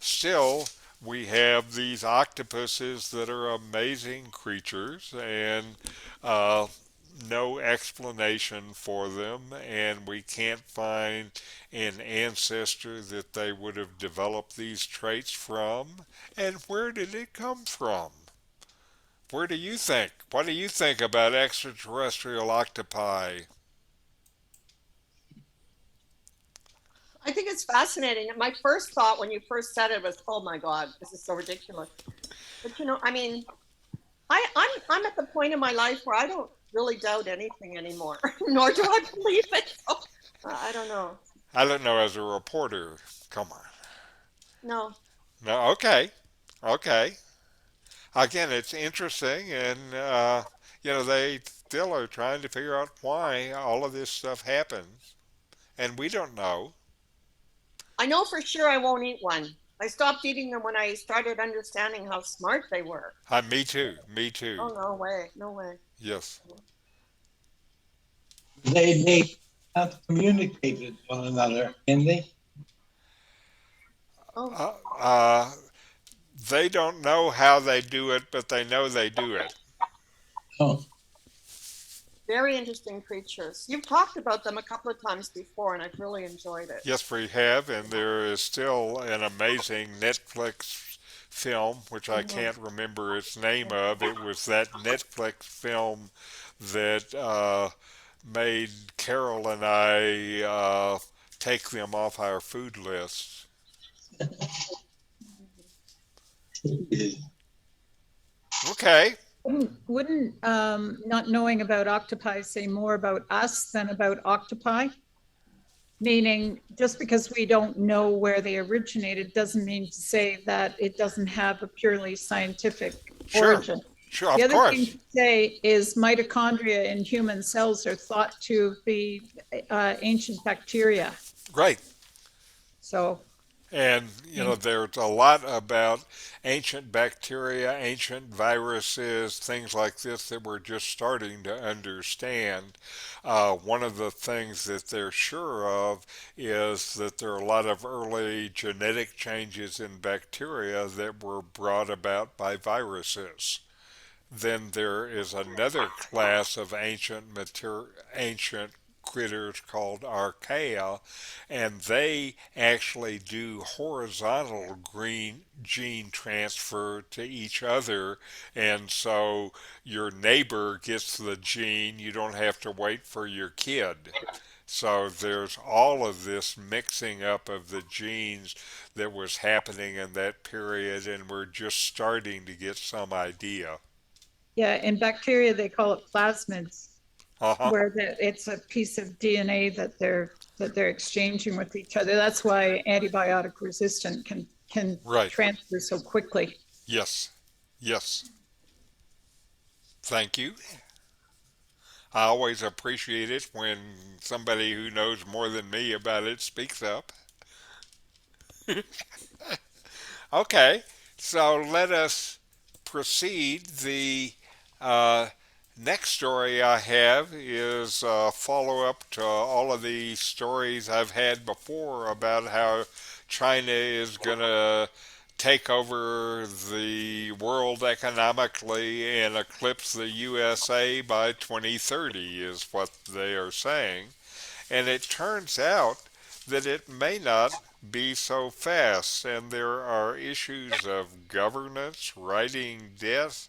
still, we have these octopuses that are amazing creatures, and no explanation for them, and we can't find an ancestor that they would have developed these traits from. And where did it come from? Where do you think? What do you think about extraterrestrial octopi? I think it's fascinating. My first thought when you first said it was, "Oh my God, this is so ridiculous." But I mean, I'm at the point in my life where I don't really doubt anything anymore, nor do I believe it. So, I don't know. I don't know, as a reporter. Come on. No, No, okay. Okay. Again, it's interesting, and they still are trying to figure out why all of this stuff happens, and we don't know. I know for sure I won't eat one. I stopped eating them when I started understanding how smart they were. Me too. Me Oh too. no way, no way. Yes. They have communicated with one another, can they? Oh, Uh, uh, they don't know how they do it, but they know they do it. Oh, very interesting creatures. You've talked about them a couple of times before, and I've really enjoyed it. Yes, we have, and there is still an amazing Netflix film, which I can't remember its name of. It was that Netflix film that made Carol and I take them off our food list. Okay. Wouldn't not knowing about octopi say more about us than about octopi? Meaning, just because we don't know where they originated doesn't mean to say that it doesn't have a purely scientific origin. Sure, The of other thing course. to say is mitochondria in human cells are thought to be ancient bacteria. Right. So, And, there's a lot about ancient bacteria, ancient viruses, things like this that we're just starting to understand. One of the things that they're sure of is that there are a lot of early genetic changes in bacteria that were brought about by viruses. Then there is another class of ancient critters called archaea, and they actually do horizontal green gene transfer to each other, and so your neighbor gets the gene, you don't have to wait for your kid. So there's all of this mixing up of the genes that was happening in that period, and we're just starting to get some idea. yeah, in bacteria, they call it plasmids, Uh-huh. where it's a piece of DNA that they're exchanging with each other. That's why antibiotic resistant can Right. transfer so quickly. Yes. Yes. Thank you. I always appreciate it when somebody who knows more than me about it speaks up. Okay, so let us proceed. The uh, next story I have is a follow up to all of the stories I've had before about how China is going to take over the world economically and eclipse the USA by 2030, is what they are saying. And it turns out that it may not be so fast, and there are issues of governance, rising debt,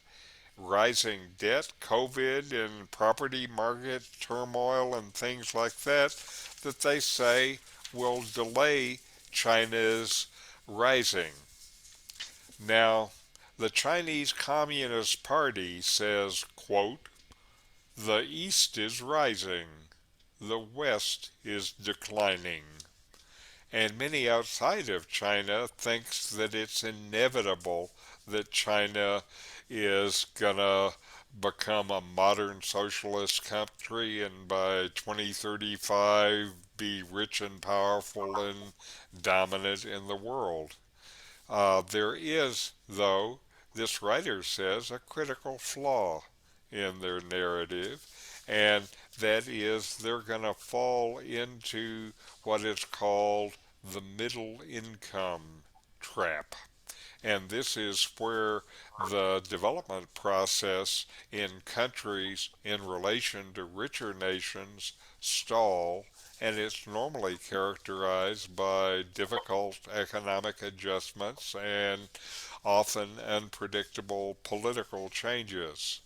COVID, and property market turmoil, and things like that, that they say will delay China's rising. Now, the Chinese Communist Party says, quote, the East is rising, the West is declining. And many outside of China thinks that it's inevitable that China is gonna become a modern socialist country and by 2035 be rich and powerful and dominant in the world. There is, though, this writer says, a critical flaw in their narrative, and that is they're going to fall into what is called the middle income trap. And this is where the development process in countries in relation to richer nations stall, and it's normally characterized by difficult economic adjustments and often unpredictable political changes.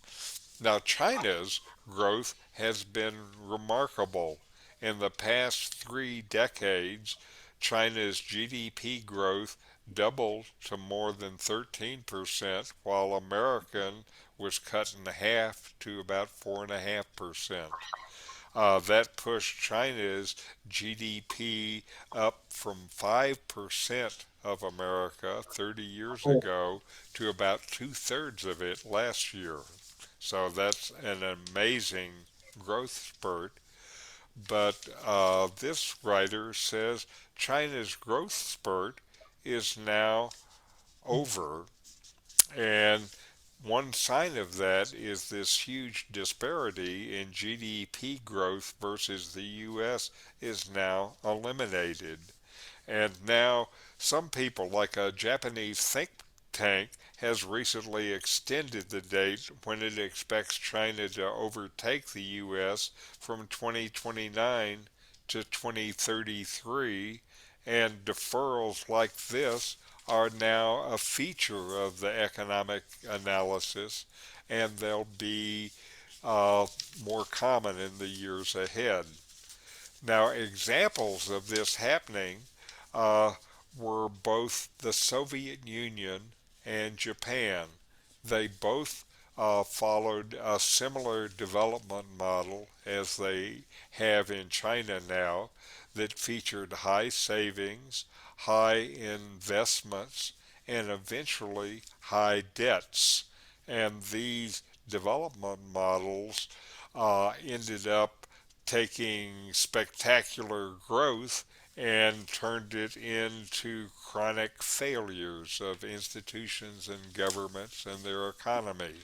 Now, China's growth has been remarkable. In the past 3 decades, China's GDP growth doubled to more than 13%, while American was cut in half to about 4.5%. That pushed China's GDP up from 5% of America 30 years ago to about two-thirds of it last year. So that's an amazing growth spurt. But this writer says China's growth spurt is now over, and one sign of that is this huge disparity in GDP growth versus the US is now eliminated. And now some people, like a Japanese think tank, has recently extended the date when it expects China to overtake the US from 2029 to 2033, and deferrals like this are now a feature of the economic analysis, and they'll be uh, more common in the years ahead. Now, examples of this happening uh, were both the Soviet Union and Japan. They both followed a similar development model as they have in China now, that featured high savings, high investments, and eventually high debts. And these development models ended up taking spectacular growth and turned it into chronic failures of institutions and governments and their economy.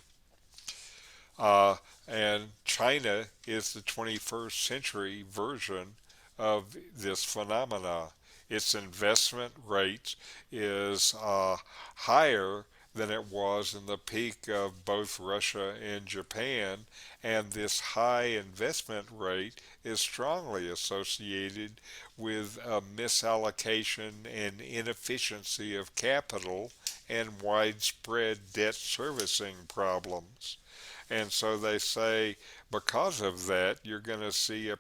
Uh, and China is the 21st century version of this phenomena. Its investment rate is higher than it was in the peak of both Russia and Japan, and this high investment rate is strongly associated with a misallocation and inefficiency of capital and widespread debt servicing problems. And so they say because of that, you're going to see a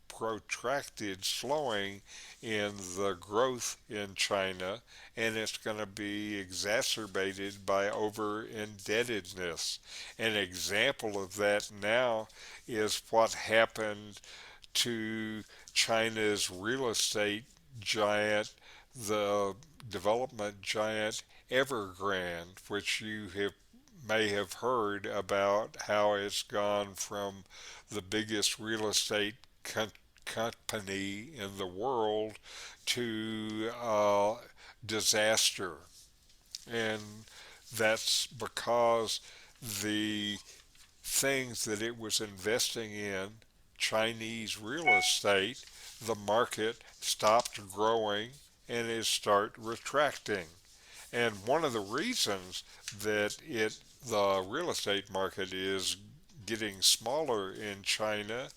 protracted slowing in the growth in China, and it's going to be exacerbated by over indebtedness. An example of that now is what happened to China's real estate giant, the development giant Evergrande, which you may have heard about how it's gone from the biggest real estate company in the world to disaster. And that's because the things that it was investing in, Chinese real estate, the market stopped growing and is start retracting. And one of the reasons that the real estate market is getting smaller in China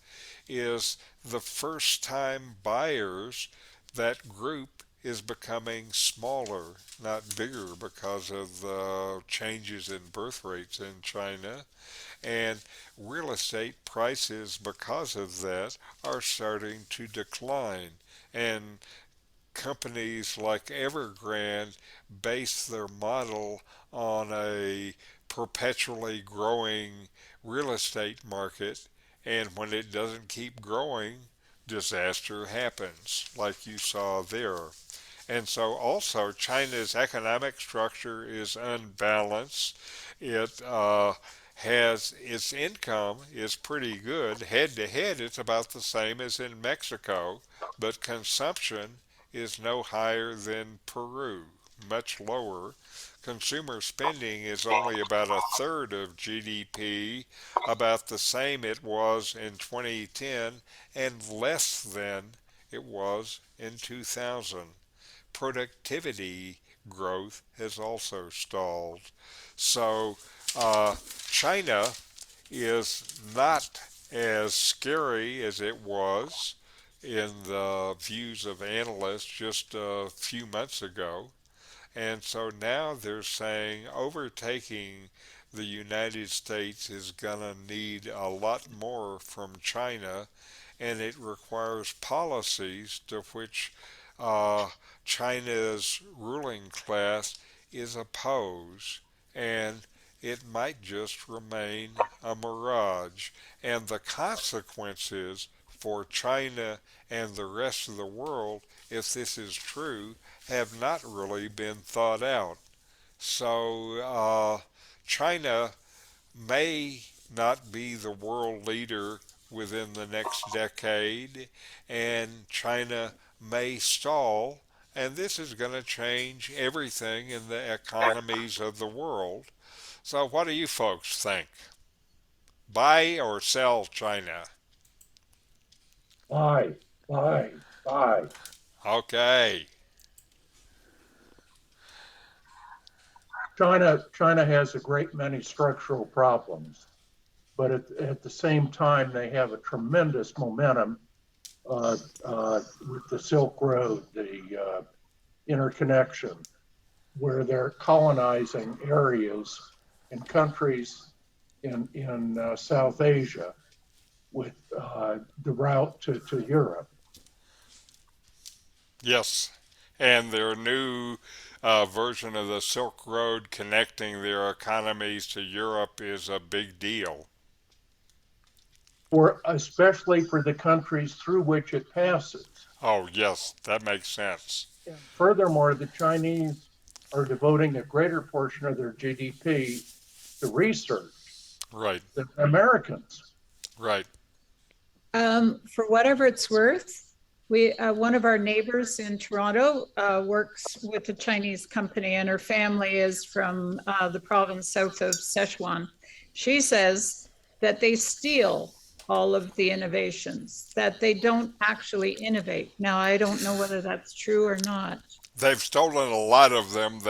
is the first time buyers, that group is becoming smaller, not bigger, because of the changes in birth rates in China. And real estate prices, because of that, are starting to decline. And companies like Evergrande base their model on a perpetually growing real estate market, and when it doesn't keep growing, disaster happens, like you saw there. And so also China's economic structure is unbalanced. It has its income is pretty good. Head to head, it's about the same as in Mexico, but consumption is no higher than Peru, much lower. Consumer spending is only about a third of GDP, about the same it was in 2010, and less than it was in 2000. Productivity growth has also stalled. So uh, China is not as scary as it was in the views of analysts just a few months ago. And so now they're saying overtaking the United States is going to need a lot more from China, and it requires policies to which uh, China's ruling class is opposed, and it might just remain a mirage. And the consequences for China and the rest of the world, if this is true, have not really been thought out. So China may not be the world leader within the next decade, and China may stall, and this is going to change everything in the economies of the world. So, what do you folks think? Buy or sell China? Buy, buy, buy. Okay. China has a great many structural problems, but at the same time, they have a tremendous momentum with the Silk Road, the interconnection, where they're colonizing areas and countries in South Asia with the route to Europe. Yes. And their new version of the Silk Road connecting their economies to Europe is a big deal. For especially for the countries through which it passes. Oh, yes, that makes sense. And furthermore, the Chinese are devoting a greater portion of their GDP to research Right, than Americans. right. For whatever it's worth, we one of our neighbors in Toronto works with a Chinese company, and her family is from the province south of Sichuan. She says that they steal all of the innovations, that they don't actually innovate. Now, I don't know whether that's true or not. They've stolen a lot of them.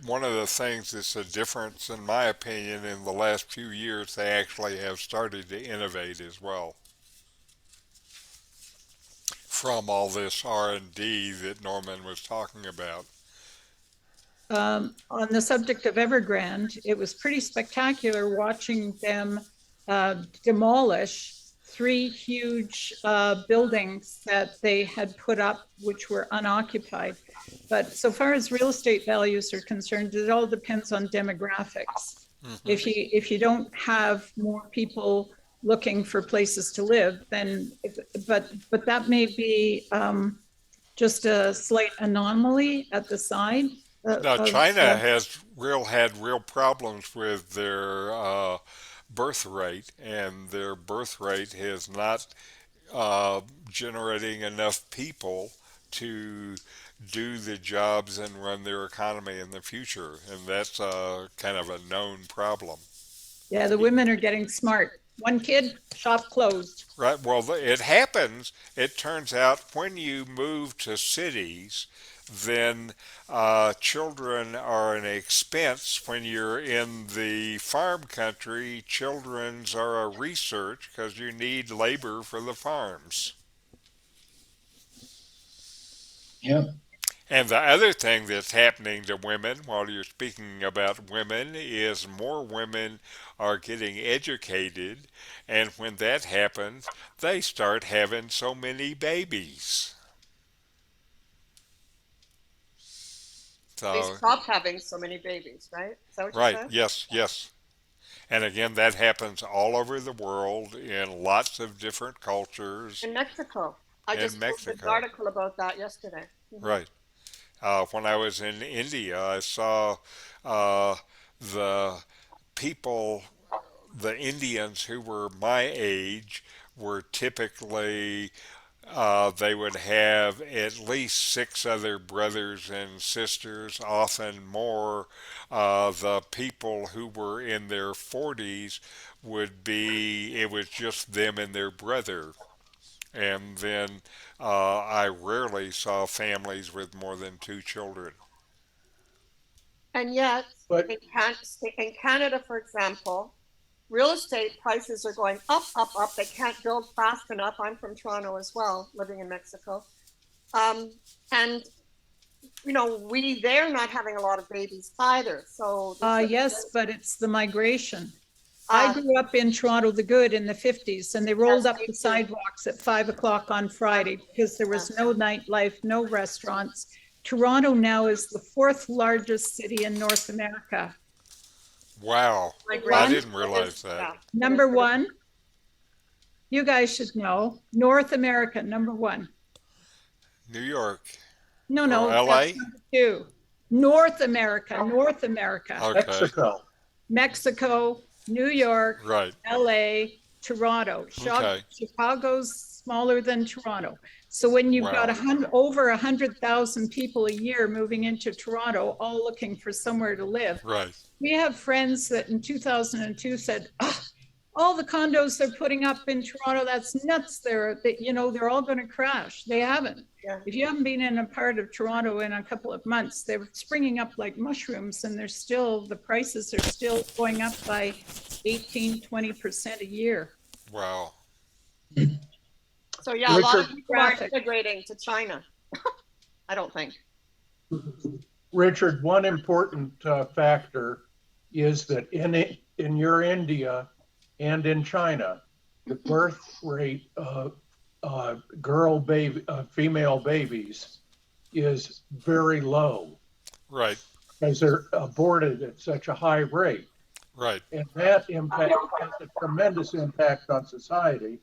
One of the things that's a difference, in my opinion, in the last few years, they actually have started to innovate as well. From all this R&D that Norman was talking about. On the subject of Evergrande, it was pretty spectacular watching them demolish three huge buildings that they had put up, which were unoccupied. But so far as real estate values are concerned, it all depends on demographics. Mm-hmm. If you don't have more people looking for places to live, then but that may be just a slight anomaly at the side. Now, China has had real problems with their birth rate, and their birth rate has not uh, generating enough people to do the jobs and run their economy in the future, and that's kind of a known problem. Yeah, the women are getting smart. One kid, shop closed. Right. Well, it happens. It turns out when you move to cities, then children are an expense. When you're in the farm country, children's are a research because you need labor for the farms. Yeah. And the other thing that's happening to women, while you're speaking about women, is more women are getting educated. And when that happens, they start having so many babies. They So, stop having so many babies, right? Is that what you right, said? yes, yes. And again, that happens all over the world in lots of different cultures In Mexico. I in just posted an Mexico. article about that yesterday. Right. When I was in India, I saw uh, the people, the Indians who were my age, were typically they would have at least six other brothers and sisters, often more. The people who were in their 40s would be, it was just them and their brother. And then I rarely saw families with more than two children. And yet, But in Canada, for example, real estate prices are going up, up, up. They can't build fast enough. I'm from Toronto as well, living in Mexico. And they're not having a lot of babies either. So Yes, but it's the migration. I uh, grew up in Toronto the Good in the 50s, and they rolled yes, up me the too. sidewalks at 5 o'clock on Friday because there Yeah. was no nightlife, no restaurants. Toronto now is the fourth largest city in North America. Wow, I Migration. One, didn't It realize is, that. yeah, it is number pretty. one, you guys should know, North America, number one. New York No, or no, that's LA? number two. North America, North America. Okay, Mexico, Mexico, New York, right, LA, Toronto. okay, Chicago's smaller than Toronto. So when you've got wow, over 100,000 people a year moving into Toronto, all looking for somewhere to live, right, we have friends that in 2002 said, oh, all the condos they're putting up in Toronto, that's nuts. They're all going to crash. They haven't. Yeah. If you haven't been in a part of Toronto in a couple of months, they're springing up like mushrooms, and the prices are still going up by 18-20% a year. wow. So yeah, a lot of Richard, people aren't immigrating to China. I don't think. Richard, one important factor is that in your India and in China, the birth rate of female babies is very low Right, because they're aborted at such a high rate. right, And that impact has a tremendous impact on society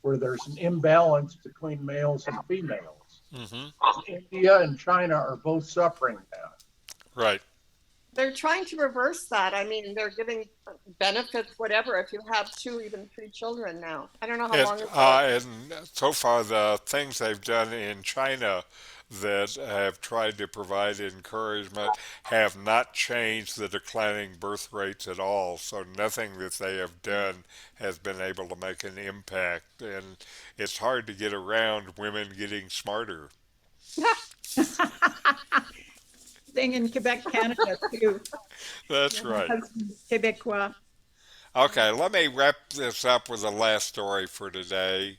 where there's an imbalance between males and females. mm-hmm, India and China are both suffering that. right. They're trying to reverse that. I mean, they're giving benefits, whatever, if you have two, even three children now. I don't know how long ago. And so far, the things they've done in China that have tried to provide encouragement have not changed the declining birth rates at all. So nothing that they have done has been able to make an impact. And it's hard to get around women getting smarter. Thing in Quebec, Canada, too. That's Yeah, my right. husband's Quebecois. Okay, let me wrap this up with the last story for today.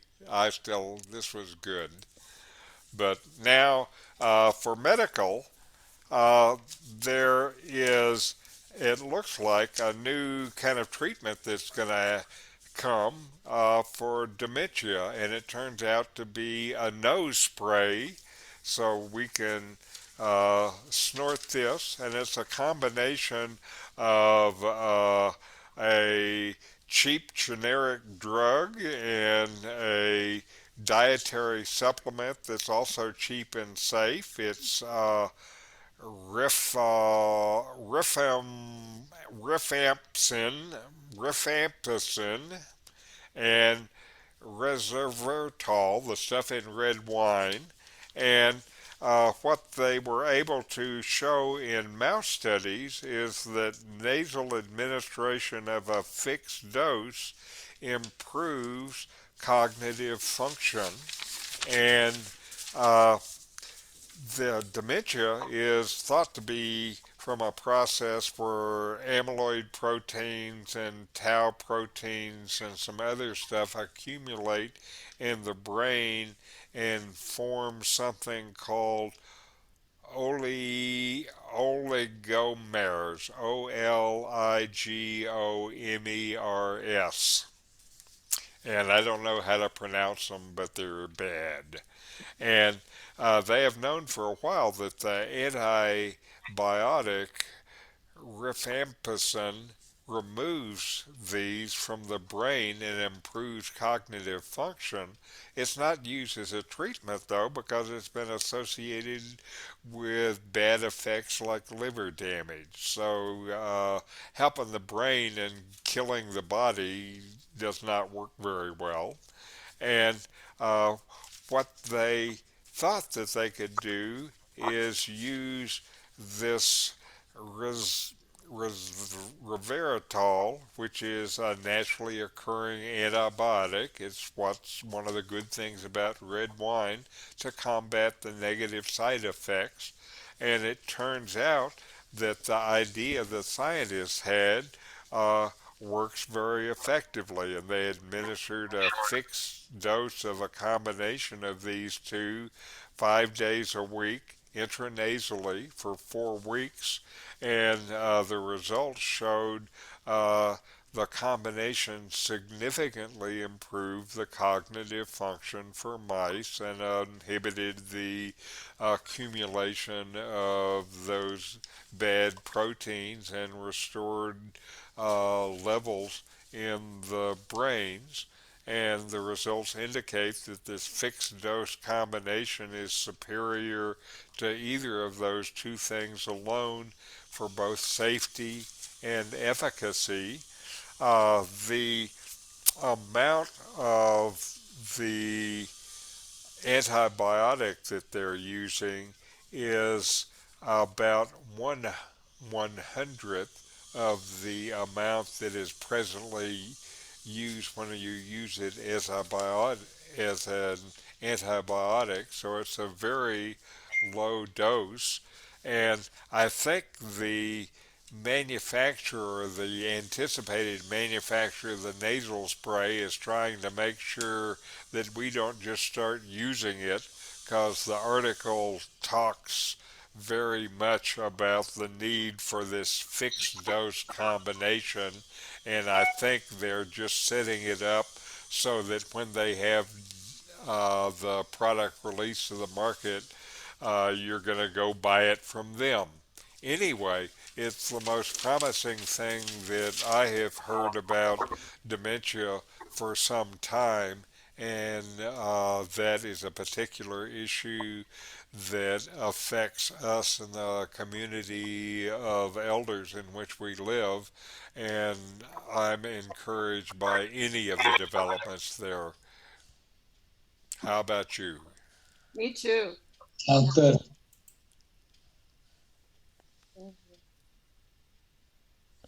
This was good. But now, for medical, uh, there is, it looks like, a new kind of treatment that's going to come for dementia, and it turns out to be a nose spray, so we can snort this, and it's a combination of a cheap generic drug and a dietary supplement that's also cheap and safe. It's rifampicin, rifampicin, and resveratrol, the stuff in red wine, and what they were able to show in mouse studies is that nasal administration of a fixed dose improves cognitive function. And uh, the dementia is thought to be from a process where amyloid proteins and tau proteins and some other stuff accumulate in the brain and form something called oligomers, Oligomers. And I don't know how to pronounce them, but they're bad. And they have known for a while that the antibiotic rifampicin removes these from the brain and improves cognitive function. It's not used as a treatment though because it's been associated with bad effects like liver damage. So helping the brain and killing the body does not work very well. And uh, what they thought that they could do is use this res, resveratrol, which is a naturally occurring antibiotic. It's what's one of the good things about red wine to combat the negative side effects. And it turns out that the idea the scientists had uh, works very effectively, and they administered a fixed dose of a combination of these two 5 days a week intranasally for 4 weeks, and the results showed uh, the combination significantly improved the cognitive function for mice and inhibited the accumulation of those bad proteins and restored levels in the brains. And the results indicate that this fixed dose combination is superior to either of those two things alone for both safety and efficacy. The amount of the antibiotic that they're using is about 1/100th of the amount that is presently used when you use it as as an antibiotic. So it's a very low dose, and I think the manufacturer, the anticipated manufacturer of the nasal spray, is trying to make sure that we don't just start using it, because the article talks very much about the need for this fixed dose combination, and I think they're just setting it up so that when they have the product released to the market, you're going to go buy it from them. Anyway, it's the most promising thing that I have heard about dementia for some time, and that is a particular issue that affects us in the community of elders in which we live, and I'm encouraged by any of the developments there. How about you? Me too. Sounds good.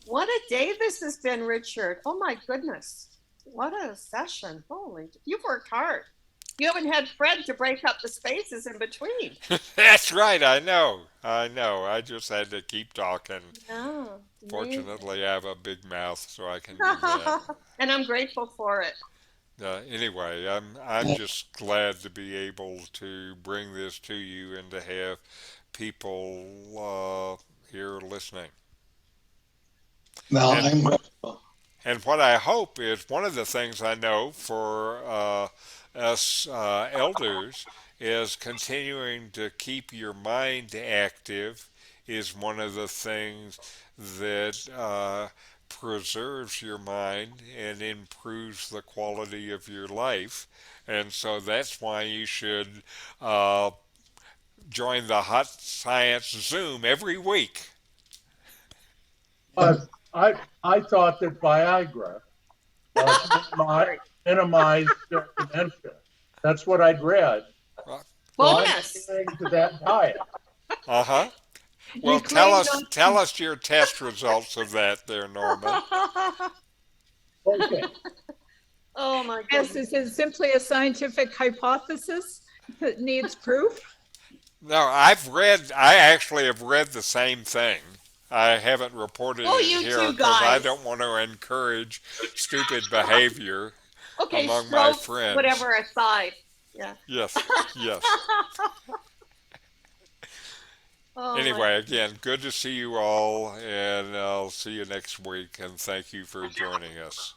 What a day this has been, Richard. Oh my goodness. What a session. Holy, you've worked hard. You haven't had Fred to break up the spaces in between. That's right, I know. I know. I just had to keep talking. No, Fortunately, I have a big mouth, so I can do that. and I'm grateful for it. Anyway, I'm just glad to be able to bring this to you and to have people here listening. Well, And I'm grateful. and what I hope is one of the things I know for us elders is continuing to keep your mind active is one of the things that preserves your mind and improves the quality of your life. And so that's why you should uh, join the Hot Science Zoom every week. I thought that Viagra, uh, my, minimize their dementia. That's what I'd read. Well, So I'm Bonus. adhering to that diet. uh-huh. You Well, claim not. tell us your test results of that there, Norman. Okay. Oh my Yes, goodness. is it simply a scientific hypothesis that needs proof? No, I actually have read the same thing. I haven't reported Oh, it you here two because I guys. don't want to encourage stupid behavior Okay, among my strokes, friends. whatever aside. Yeah. Yes, yes. Oh my. Anyway, again, good to see you all, and I'll see you next week, and thank you for joining us.